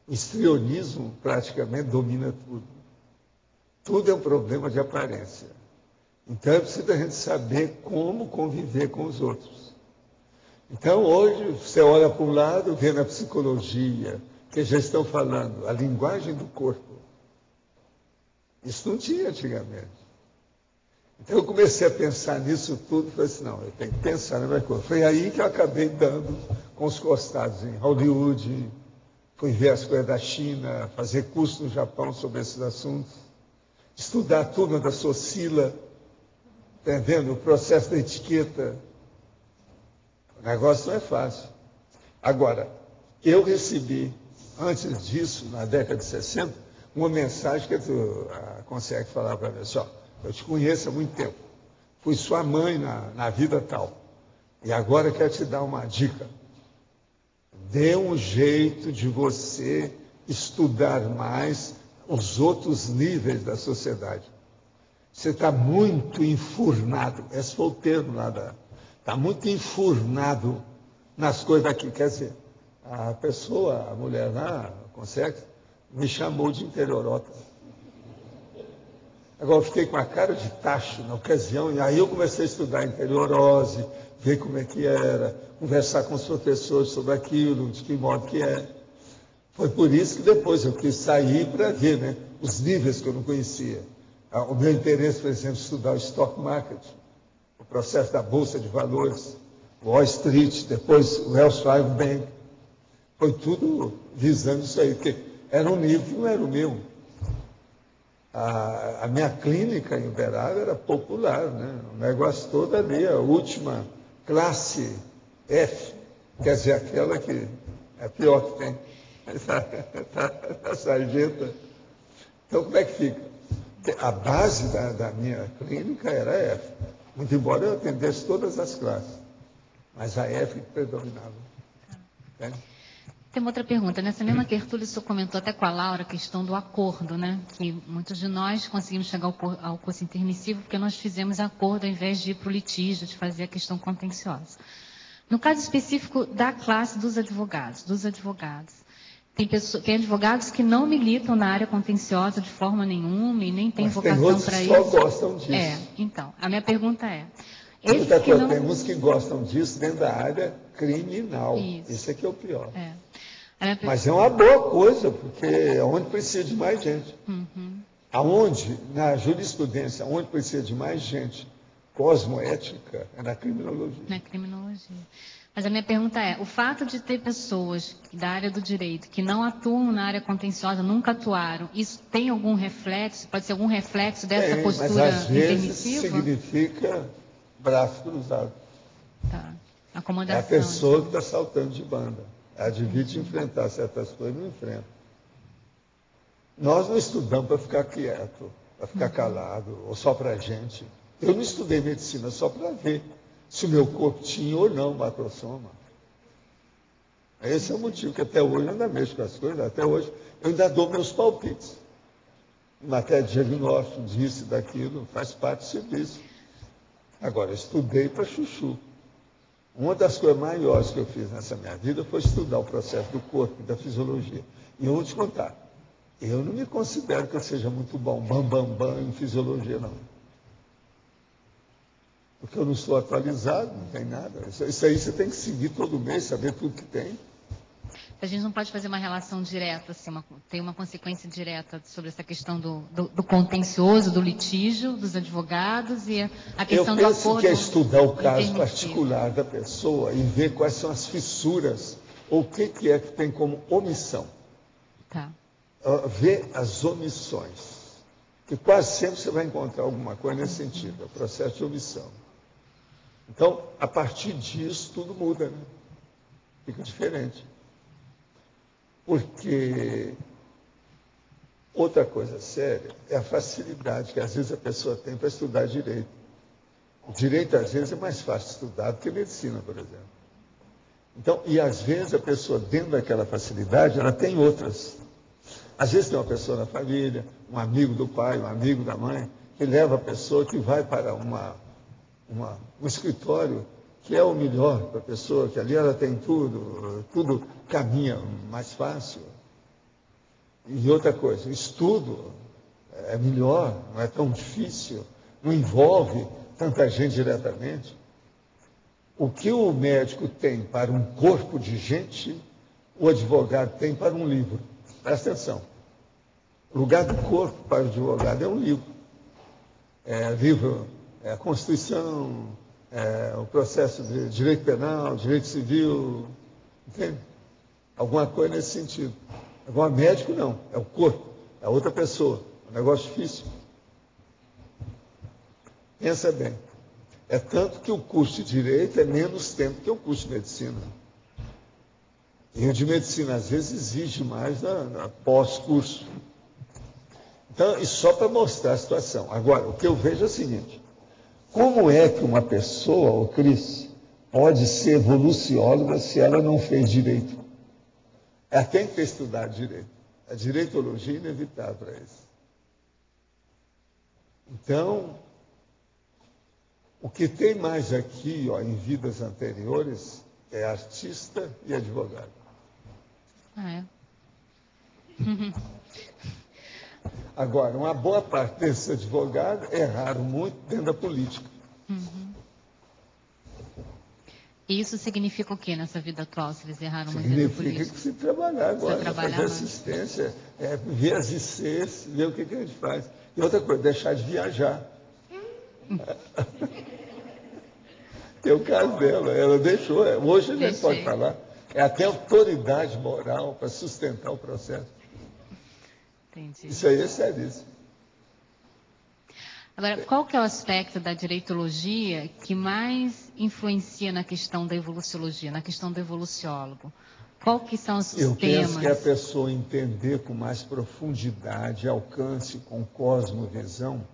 O histrionismo praticamente domina tudo. Tudo é um problema de aparência. Então é preciso a gente saber como conviver com os outros. Então hoje você olha para um lado, vê na psicologia, que já estão falando, a linguagem do corpo. Isso não tinha antigamente. Então eu comecei a pensar nisso tudo e falei assim, não, eu tenho que pensar na minha coisa. Foi aí que eu acabei dando com os costados em Hollywood, fui ver as coisas da China, fazer curso no Japão sobre esses assuntos, estudar a turma da Socila, entendendo? O processo da etiqueta. O negócio não é fácil. Agora, eu recebi, antes disso, na década de 60, uma mensagem que a consegue falar para mim assim, ó, eu te conheço há muito tempo, fui sua mãe na vida tal, e agora eu quero te dar uma dica. Dê um jeito de você estudar mais os outros níveis da sociedade. Você está muito enfurnado, esse foi o termo lá está muito enfurnado nas coisas daqui. Quer dizer, a pessoa, a mulher lá, consegue, me chamou de interiorota. Agora eu fiquei com a cara de tacho na ocasião, e aí eu comecei a estudar interiorose, ver como é que era, conversar com os professores sobre aquilo, de que modo que é. Foi por isso que depois eu quis sair para ver, né, os níveis que eu não conhecia. O meu interesse, por exemplo, estudar o stock market, o processo da Bolsa de Valores, Wall Street, depois o Wells Fargo Bank. Foi tudo visando isso aí, porque era um nível que não era o meu. A minha clínica em Uberaba era popular, né? O negócio todo ali, a última classe F, quer dizer, aquela que é a pior que tem, a sarjeta. Então, como é que fica? A base da minha clínica era F, muito embora eu atendesse todas as classes, mas a F que predominava. Entende? Tem uma outra pergunta. Nessa mesma tertúlia, o senhor comentou até com a Laura a questão do acordo, né? Que muitos de nós conseguimos chegar ao curso intermissivo porque nós fizemos acordo ao invés de ir para o litígio, de fazer a questão contenciosa. No caso específico da classe dos advogados, tem advogados que não militam na área contenciosa de forma nenhuma e nem tem vocação para isso. Tem outros que só gostam disso. Então, a minha pergunta é... Tem uns que gostam disso dentro da área criminal. Isso é que é o pior. Mas é uma boa coisa, porque é onde precisa de mais gente. Aonde, na jurisprudência, onde precisa de mais gente cosmoética, é na criminologia. Na criminologia. Mas a minha pergunta é, o fato de ter pessoas da área do direito que não atuam na área contenciosa, nunca atuaram, isso tem algum reflexo, pode ser algum reflexo dessa postura mas às vezes intermissiva? significa braço cruzado. Tá. Acomodação. É a pessoa que está saltando de banda. Ela devia enfrentar certas coisas, não enfrenta. Nós não estudamos para ficar quieto, para ficar calado, ou só para a gente. Eu não estudei medicina só para ver se o meu corpo tinha ou não macrosoma. Esse é o motivo que até hoje eu ainda mexo com as coisas, até hoje eu ainda dou meus palpites. Em matéria de diagnóstico, disso e daquilo, faz parte do serviço. Agora, eu estudei para chuchu. Uma das coisas maiores que eu fiz nessa minha vida foi estudar o processo do corpo e da fisiologia. E eu vou te contar, eu não me considero que eu seja muito bom, em fisiologia, não. Porque eu não sou atualizado, não tem nada. Isso aí você tem que seguir todo mês, saber tudo que tem. A gente não pode fazer uma relação direta, assim, ter uma consequência direta sobre essa questão do contencioso, do litígio, dos advogados e a questão do acordo. Eu penso que é estudar o caso particular da pessoa e ver quais são as fissuras, ou o que é que tem como omissão. Tá. Ver as omissões. Que quase sempre você vai encontrar alguma coisa nesse sentido, é o processo de omissão. Então, a partir disso, tudo muda, né? Fica diferente. Porque outra coisa séria é a facilidade que às vezes a pessoa tem para estudar direito. O direito, às vezes, é mais fácil de estudar do que medicina, por exemplo. Então, e às vezes a pessoa, dentro daquela facilidade, ela tem outras. Às vezes tem uma pessoa na família, um amigo do pai, um amigo da mãe, que leva a pessoa que vai para um escritório que é o melhor para a pessoa, que ali ela tem tudo caminha mais fácil. E outra coisa, o estudo é melhor, não é tão difícil, não envolve tanta gente diretamente. O que o médico tem para um corpo de gente, o advogado tem para um livro. Presta atenção. O lugar do corpo para o advogado é um livro. Livro é a Constituição, o processo de direito penal, direito civil, entende? Alguma coisa nesse sentido. Agora, médico não, é o corpo, é outra pessoa, é um negócio difícil. Pensa bem. É tanto que o curso de direito é menos tempo que o curso de medicina. E o de medicina, às vezes, exige mais na pós-curso. Então, e só para mostrar a situação. Agora, o que eu vejo é o seguinte: como é que uma pessoa, o Cris, pode ser evolucióloga se ela não fez direito? Ela tem que ter estudado direito. A direitologia é inevitável para isso. Então, o que tem mais aqui, em vidas anteriores, é artista e advogado. É. Agora, uma boa parte desses advogados erraram muito dentro da política. E isso significa o que nessa vida atual, se eles erraram muito dentro da política? Significa que se trabalhar agora, fazer assistência, ver as ICs, ver o que a gente faz. E outra coisa, deixar de viajar. Tem o caso dela, ela deixou. Hoje a gente pode falar. É até autoridade moral para sustentar o processo. Entendi. Isso aí é seríssimo. Agora, qual que é o aspecto da direitologia que mais influencia na questão da evoluciologia, na questão do evoluciólogo? Qual que são os temas? Eu penso que a pessoa entender com mais profundidade, alcance, com cosmovisão,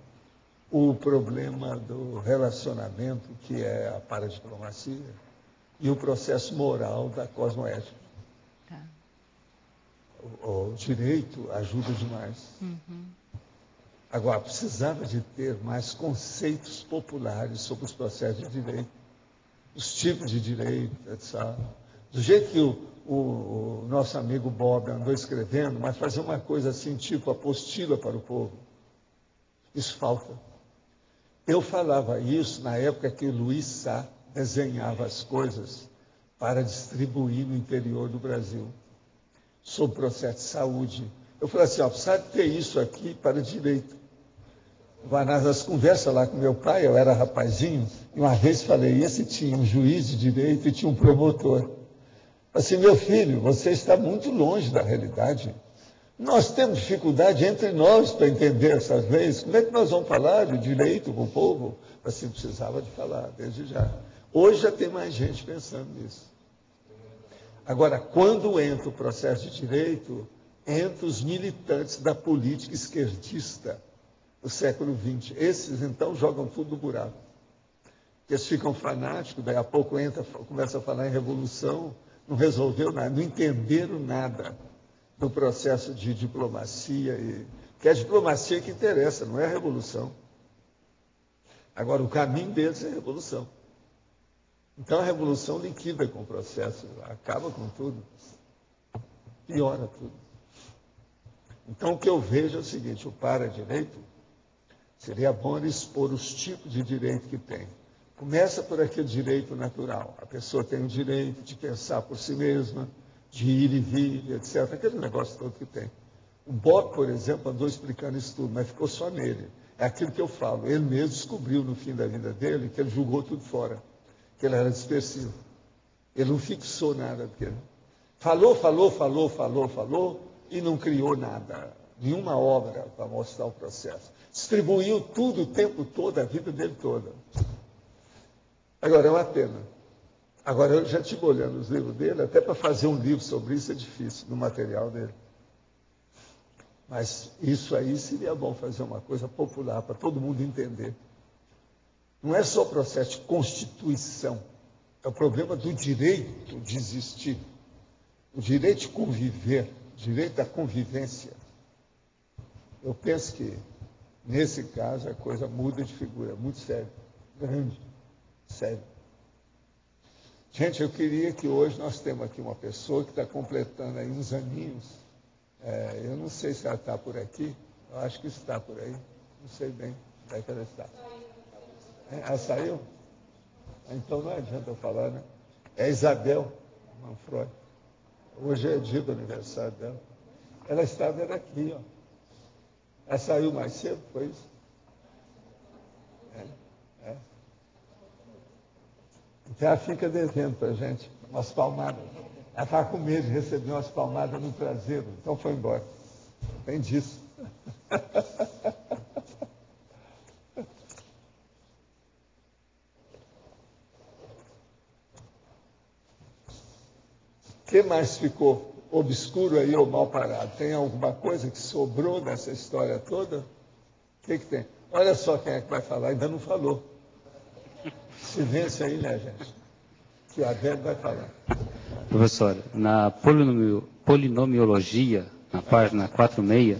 o problema do relacionamento, que é a paradiplomacia, e o processo moral da cosmoética. Tá. O direito ajuda demais. Agora, precisava de ter mais conceitos populares sobre os processos de direito, os tipos de direito, etc. Do jeito que o nosso amigo Bob andou escrevendo, mas fazer uma coisa assim, tipo apostila para o povo. Isso falta. Eu falava isso na época que o Luiz Sá desenhava as coisas para distribuir no interior do Brasil. sobre o processo de saúde. Eu falei assim, precisa ter isso aqui para direito. Nas conversas lá com meu pai, eu era rapazinho, e uma vez falei, esse tinha um juiz de direito e tinha um promotor. Assim, meu filho, você está muito longe da realidade. Nós temos dificuldade entre nós para entender essas leis. Como é que nós vamos falar de direito com o povo? Assim, precisava de falar, desde já. Hoje já tem mais gente pensando nisso. Agora, quando entra o processo de direito, entram os militantes da política esquerdista do século XX. Esses, então, jogam tudo no buraco. Eles ficam fanáticos, daí a pouco começa a falar em revolução, não resolveu nada, não entenderam nada do processo de diplomacia. Que é a diplomacia que interessa, não é a revolução. Agora, o caminho deles é a revolução. Então, a revolução liquida com o processo, acaba com tudo, piora tudo. Então, o que eu vejo é o seguinte, o para-direito, seria bom ele expor os tipos de direito que tem. Começa por aquele direito natural. A pessoa tem o direito de pensar por si mesma, de ir e vir, etc. Aquele negócio todo que tem. O Bob, por exemplo, andou explicando isso tudo, mas ficou só nele. É aquilo que eu falo. Ele mesmo descobriu no fim da vida dele que ele julgou tudo fora, que ele era dispersivo. Ele não fixou nada daquilo. Falou e não criou nada. Nenhuma obra para mostrar o processo. Distribuiu tudo o tempo todo, a vida dele toda. Agora, é uma pena. Agora, eu já estive olhando os livros dele, até para fazer um livro sobre isso é difícil, no material dele. Mas isso aí seria bom fazer uma coisa popular, para todo mundo entender. Não é só o processo de constituição, é o problema do direito de existir, o direito de conviver, o direito da convivência. Eu penso que, nesse caso, a coisa muda de figura, muito sério, grande, sério. Gente, eu queria que hoje nós temos aqui uma pessoa que está completando aí uns aninhos. Eu não sei se ela está por aqui, eu acho que está por aí, não sei bem onde é que ela está. Ela saiu? Então não adianta eu falar, né? É Isabel Manfroi. Hoje é dia do aniversário dela. Ela estava aqui, ó. Ela saiu mais cedo, foi isso? Então ela fica devendo para a gente umas palmadas. Ela estava com medo de receber umas palmadas no traseiro, então foi embora. Tem disso. O que mais ficou obscuro aí ou mal parado? Tem alguma coisa que sobrou dessa história toda? O que tem? Olha só quem é que vai falar, ainda não falou. Silêncio aí, né, gente? Que o Adélio vai falar. Professor, na polinomiologia, na página 46,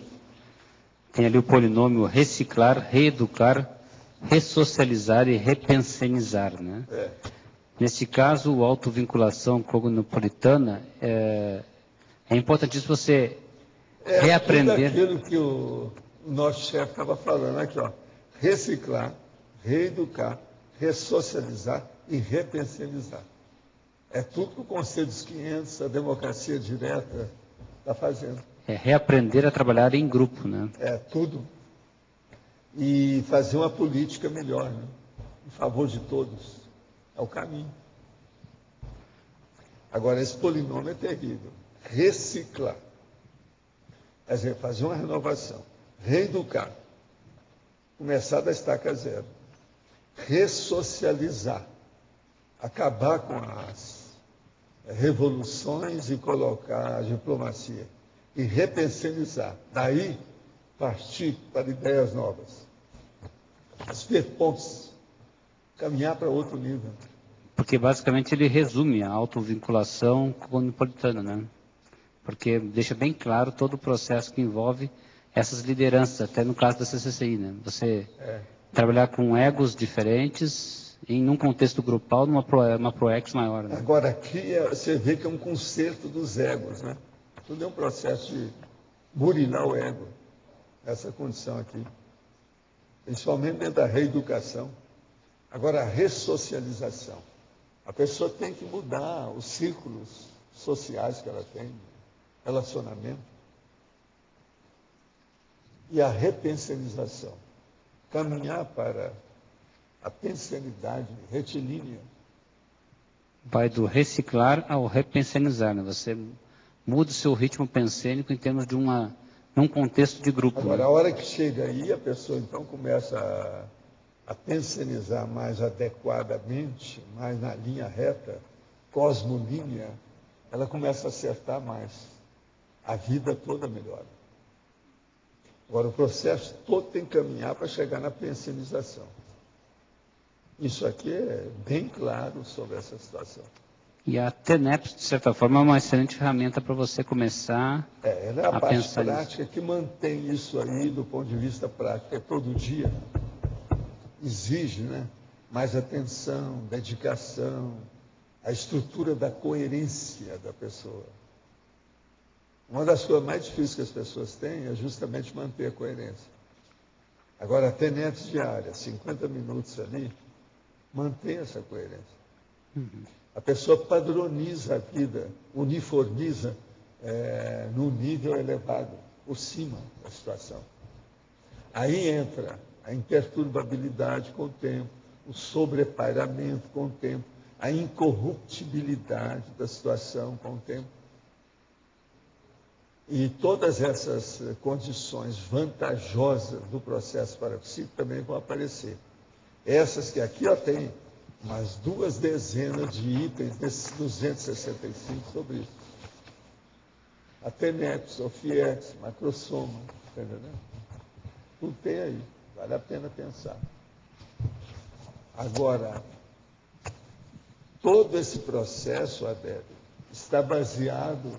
tem ali o polinômio reciclar, reeducar, ressocializar e repensenizar, né? Nesse caso, a autovinculação cognopolitana é importantíssimo você reaprender. Tudo aquilo que o nosso chefe estava falando aqui, ó. Reciclar, reeducar, ressocializar e repensenizar. É tudo que o Conselho dos 500, a democracia direta, está fazendo. É reaprender a trabalhar em grupo, né? É tudo. E fazer uma política melhor, né? Em favor de todos. É o caminho. Agora, esse polinômio é terrível. Reciclar. Quer dizer, fazer uma renovação. Reeducar. Começar da estaca zero. Ressocializar. Acabar com as revoluções e colocar a diplomacia. E repensenizar. Daí, partir para ideias novas. Ver pontos. Caminhar para outro nível. Porque basicamente ele resume a autovinculação cognopolitana, né? Porque deixa bem claro todo o processo que envolve essas lideranças, até no caso da CCCI, né? Você trabalhar com egos diferentes em um contexto grupal, numa ProEx maior, né? Agora aqui você vê que é um conserto dos egos, né? Tudo é um processo de burilar o ego, essa condição aqui. Principalmente dentro da reeducação. Agora, a ressocialização. A pessoa tem que mudar os círculos sociais que ela tem. relacionamento. E a repensionização. Caminhar para a pensionidade retilínea. Vai do reciclar ao repensionizar, né? Você muda o seu ritmo pensênico em termos de num contexto de grupo. Agora, né? a hora que chega aí, a pessoa então começa a pensionizar mais adequadamente, mais na linha reta, cosmolínea, ela começa a acertar mais. A vida toda melhora. Agora, o processo todo tem que caminhar para chegar na pensionização. Isso aqui é bem claro sobre essa situação. E a TENEPS, de certa forma, é uma excelente ferramenta para você começar ela é a parte pensar prática nisso. que mantém isso aí do ponto de vista prático. É todo dia. Exige, né? Mais atenção, dedicação, a estrutura da coerência da pessoa. Uma das coisas mais difíceis que as pessoas têm é justamente manter a coerência. Agora, a TENEPS diária, 50 minutos ali, mantém essa coerência. A pessoa padroniza a vida, uniformiza num nível elevado, por cima da situação. Aí entra a imperturbabilidade com o tempo, o sobrepairamento com o tempo, a incorruptibilidade da situação com o tempo. E todas essas condições vantajosas do processo parapsíquico também vão aparecer. Essas que aqui tem umas 2 dezenas de itens desses 265 sobre isso. A TENEPS, o FIEX, macrosoma, entendeu? Tudo tem aí, vale a pena pensar. Agora, todo esse processo, Adélio, está baseado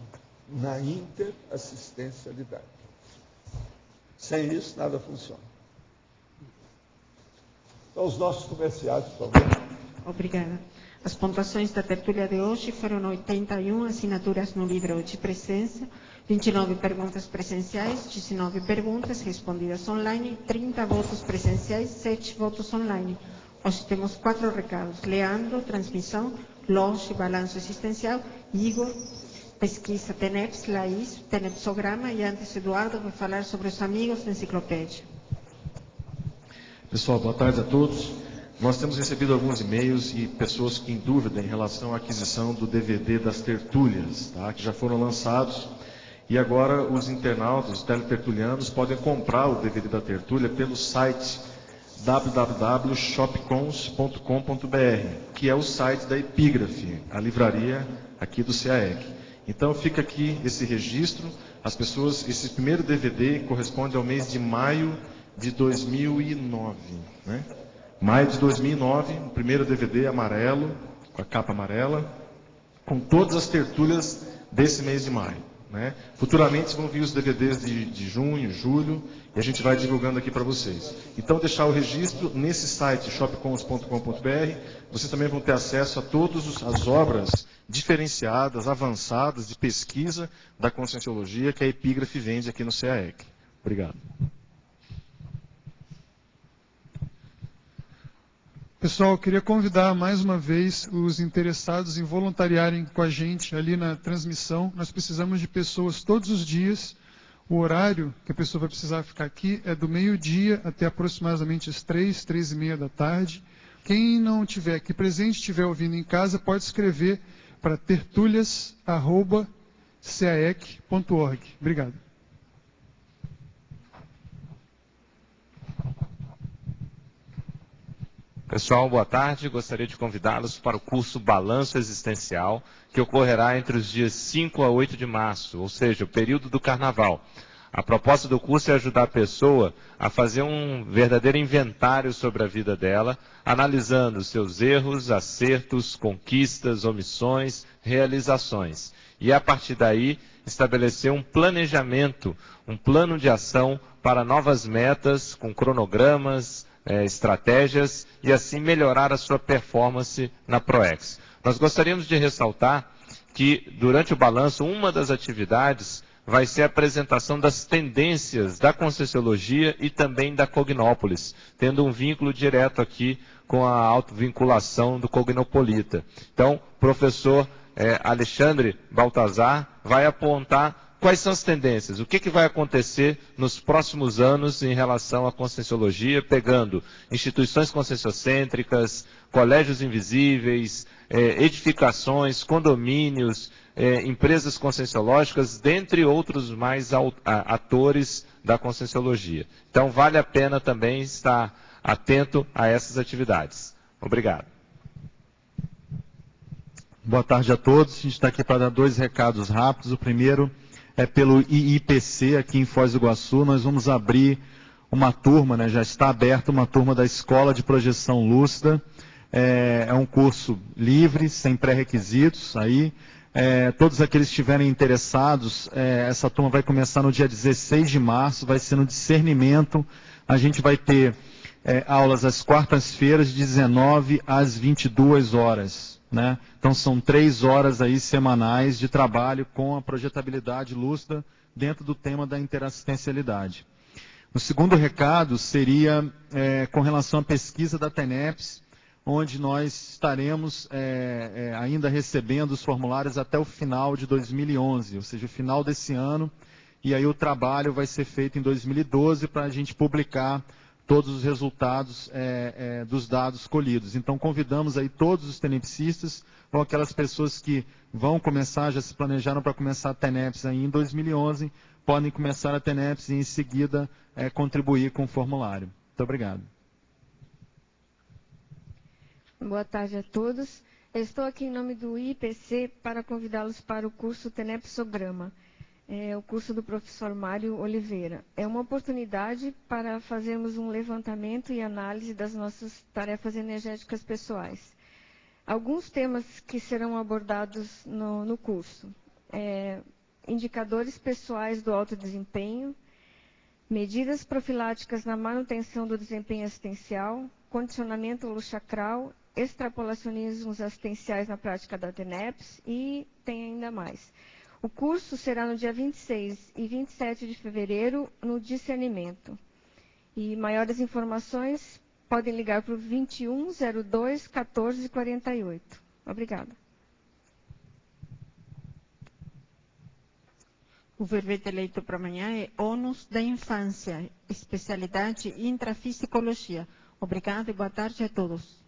na interassistencialidade. Sem isso, nada funciona. Então, os nossos comerciais, por favor. Obrigada. As pontuações da tertúlia de hoje foram 81 assinaturas no livro de presença, 29 perguntas presenciais, 19 perguntas respondidas online, 30 votos presenciais, 7 votos online. Hoje temos 4 recados. Leandro, transmissão, Loche, balanço existencial, Igor, pesquisa TENEPS, Laís, TENEPSograma, e antes Eduardo vai falar sobre os amigos da enciclopédia. Pessoal, boa tarde a todos. Nós temos recebido alguns e-mails e pessoas em dúvida em relação à aquisição do DVD das tertúlias, tá? Que já foram lançados. E agora os internautas, os teletertulianos, podem comprar o DVD da tertúlia pelo site www.shopcons.com.br, que é o site da Epígrafe, a livraria aqui do CAEC. Então fica aqui esse registro. As pessoas, esse primeiro DVD corresponde ao mês de maio de 2009, né? Maio de 2009, o primeiro DVD amarelo, com a capa amarela, com todas as tertúlias desse mês de maio, né? Futuramente vão vir os DVDs de junho, julho, e a gente vai divulgando aqui para vocês. Então, deixar o registro nesse site, shopcons.com.br, vocês também vão ter acesso a todas as obras diferenciadas, avançadas, de pesquisa da Conscienciologia que a Epígrafe vende aqui no CAEC. Obrigado. Pessoal, eu queria convidar mais uma vez os interessados em voluntariarem com a gente ali na transmissão. Nós precisamos de pessoas todos os dias. O horário que a pessoa vai precisar ficar aqui é do meio-dia até aproximadamente as 3, 3:30 da tarde. Quem não estiver aqui presente, estiver ouvindo em casa, pode escrever para tertulias@caec.org. Obrigado. Pessoal, boa tarde. Gostaria de convidá-los para o curso Balanço Existencial, que ocorrerá entre os dias 5 a 8 de março, ou seja, o período do Carnaval. A proposta do curso é ajudar a pessoa a fazer um verdadeiro inventário sobre a vida dela, analisando seus erros, acertos, conquistas, omissões, realizações. E, a partir daí, estabelecer um planejamento, um plano de ação para novas metas, com cronogramas, estratégias, e assim melhorar a sua performance na ProEx. Nós gostaríamos de ressaltar que, durante o balanço, uma das atividades vai ser a apresentação das tendências da Conscienciologia e também da Cognópolis, tendo um vínculo direto aqui com a autovinculação do Cognopolita. Então, o professor Alexandre Baltazar vai apontar quais são as tendências? O que vai acontecer nos próximos anos em relação à conscienciologia, pegando instituições conscienciocêntricas, colégios invisíveis, edificações, condomínios, empresas conscienciológicas, dentre outros mais atores da conscienciologia. Então, vale a pena também estar atento a essas atividades. Obrigado. Boa tarde a todos. A gente está aqui para dar 2 recados rápidos. O primeiro é pelo IIPC, aqui em Foz do Iguaçu. Nós vamos abrir uma turma, né, já está aberta uma turma da Escola de Projeção Lúcida. É um curso livre, sem pré-requisitos. Aí, todos aqueles que estiverem interessados, essa turma vai começar no dia 16 de março, vai ser no discernimento. A gente vai ter aulas às quartas-feiras, de 19 às 22 horas. Né? Então são 3 horas aí semanais de trabalho com a projetabilidade lúcida dentro do tema da interassistencialidade. O segundo recado seria com relação à pesquisa da TENEPS, onde nós estaremos ainda recebendo os formulários até o final de 2011, ou seja, o final desse ano, e aí o trabalho vai ser feito em 2012 para a gente publicar todos os resultados dos dados colhidos. Então, convidamos aí todos os tenepsistas, ou aquelas pessoas que vão começar, já se planejaram para começar a TENEPS aí em 2011, podem começar a TENEPS e, em seguida, contribuir com o formulário. Muito obrigado. Boa tarde a todos. Eu estou aqui em nome do IPC para convidá-los para o curso TENEPSograma. O curso do professor Mário Oliveira. É uma oportunidade para fazermos um levantamento e análise das nossas tarefas energéticas pessoais. Alguns temas que serão abordados no curso. Indicadores pessoais do alto desempenho, medidas profiláticas na manutenção do desempenho assistencial, condicionamento holochacral, extrapolacionismos assistenciais na prática da TENEPS e tem ainda mais. O curso será no dia 26 e 27 de fevereiro, no discernimento. E maiores informações podem ligar para o 2102 1448. Obrigada. O verbete eleito para amanhã é ônus da infância, especialidade intrafisicologia. Obrigada e boa tarde a todos.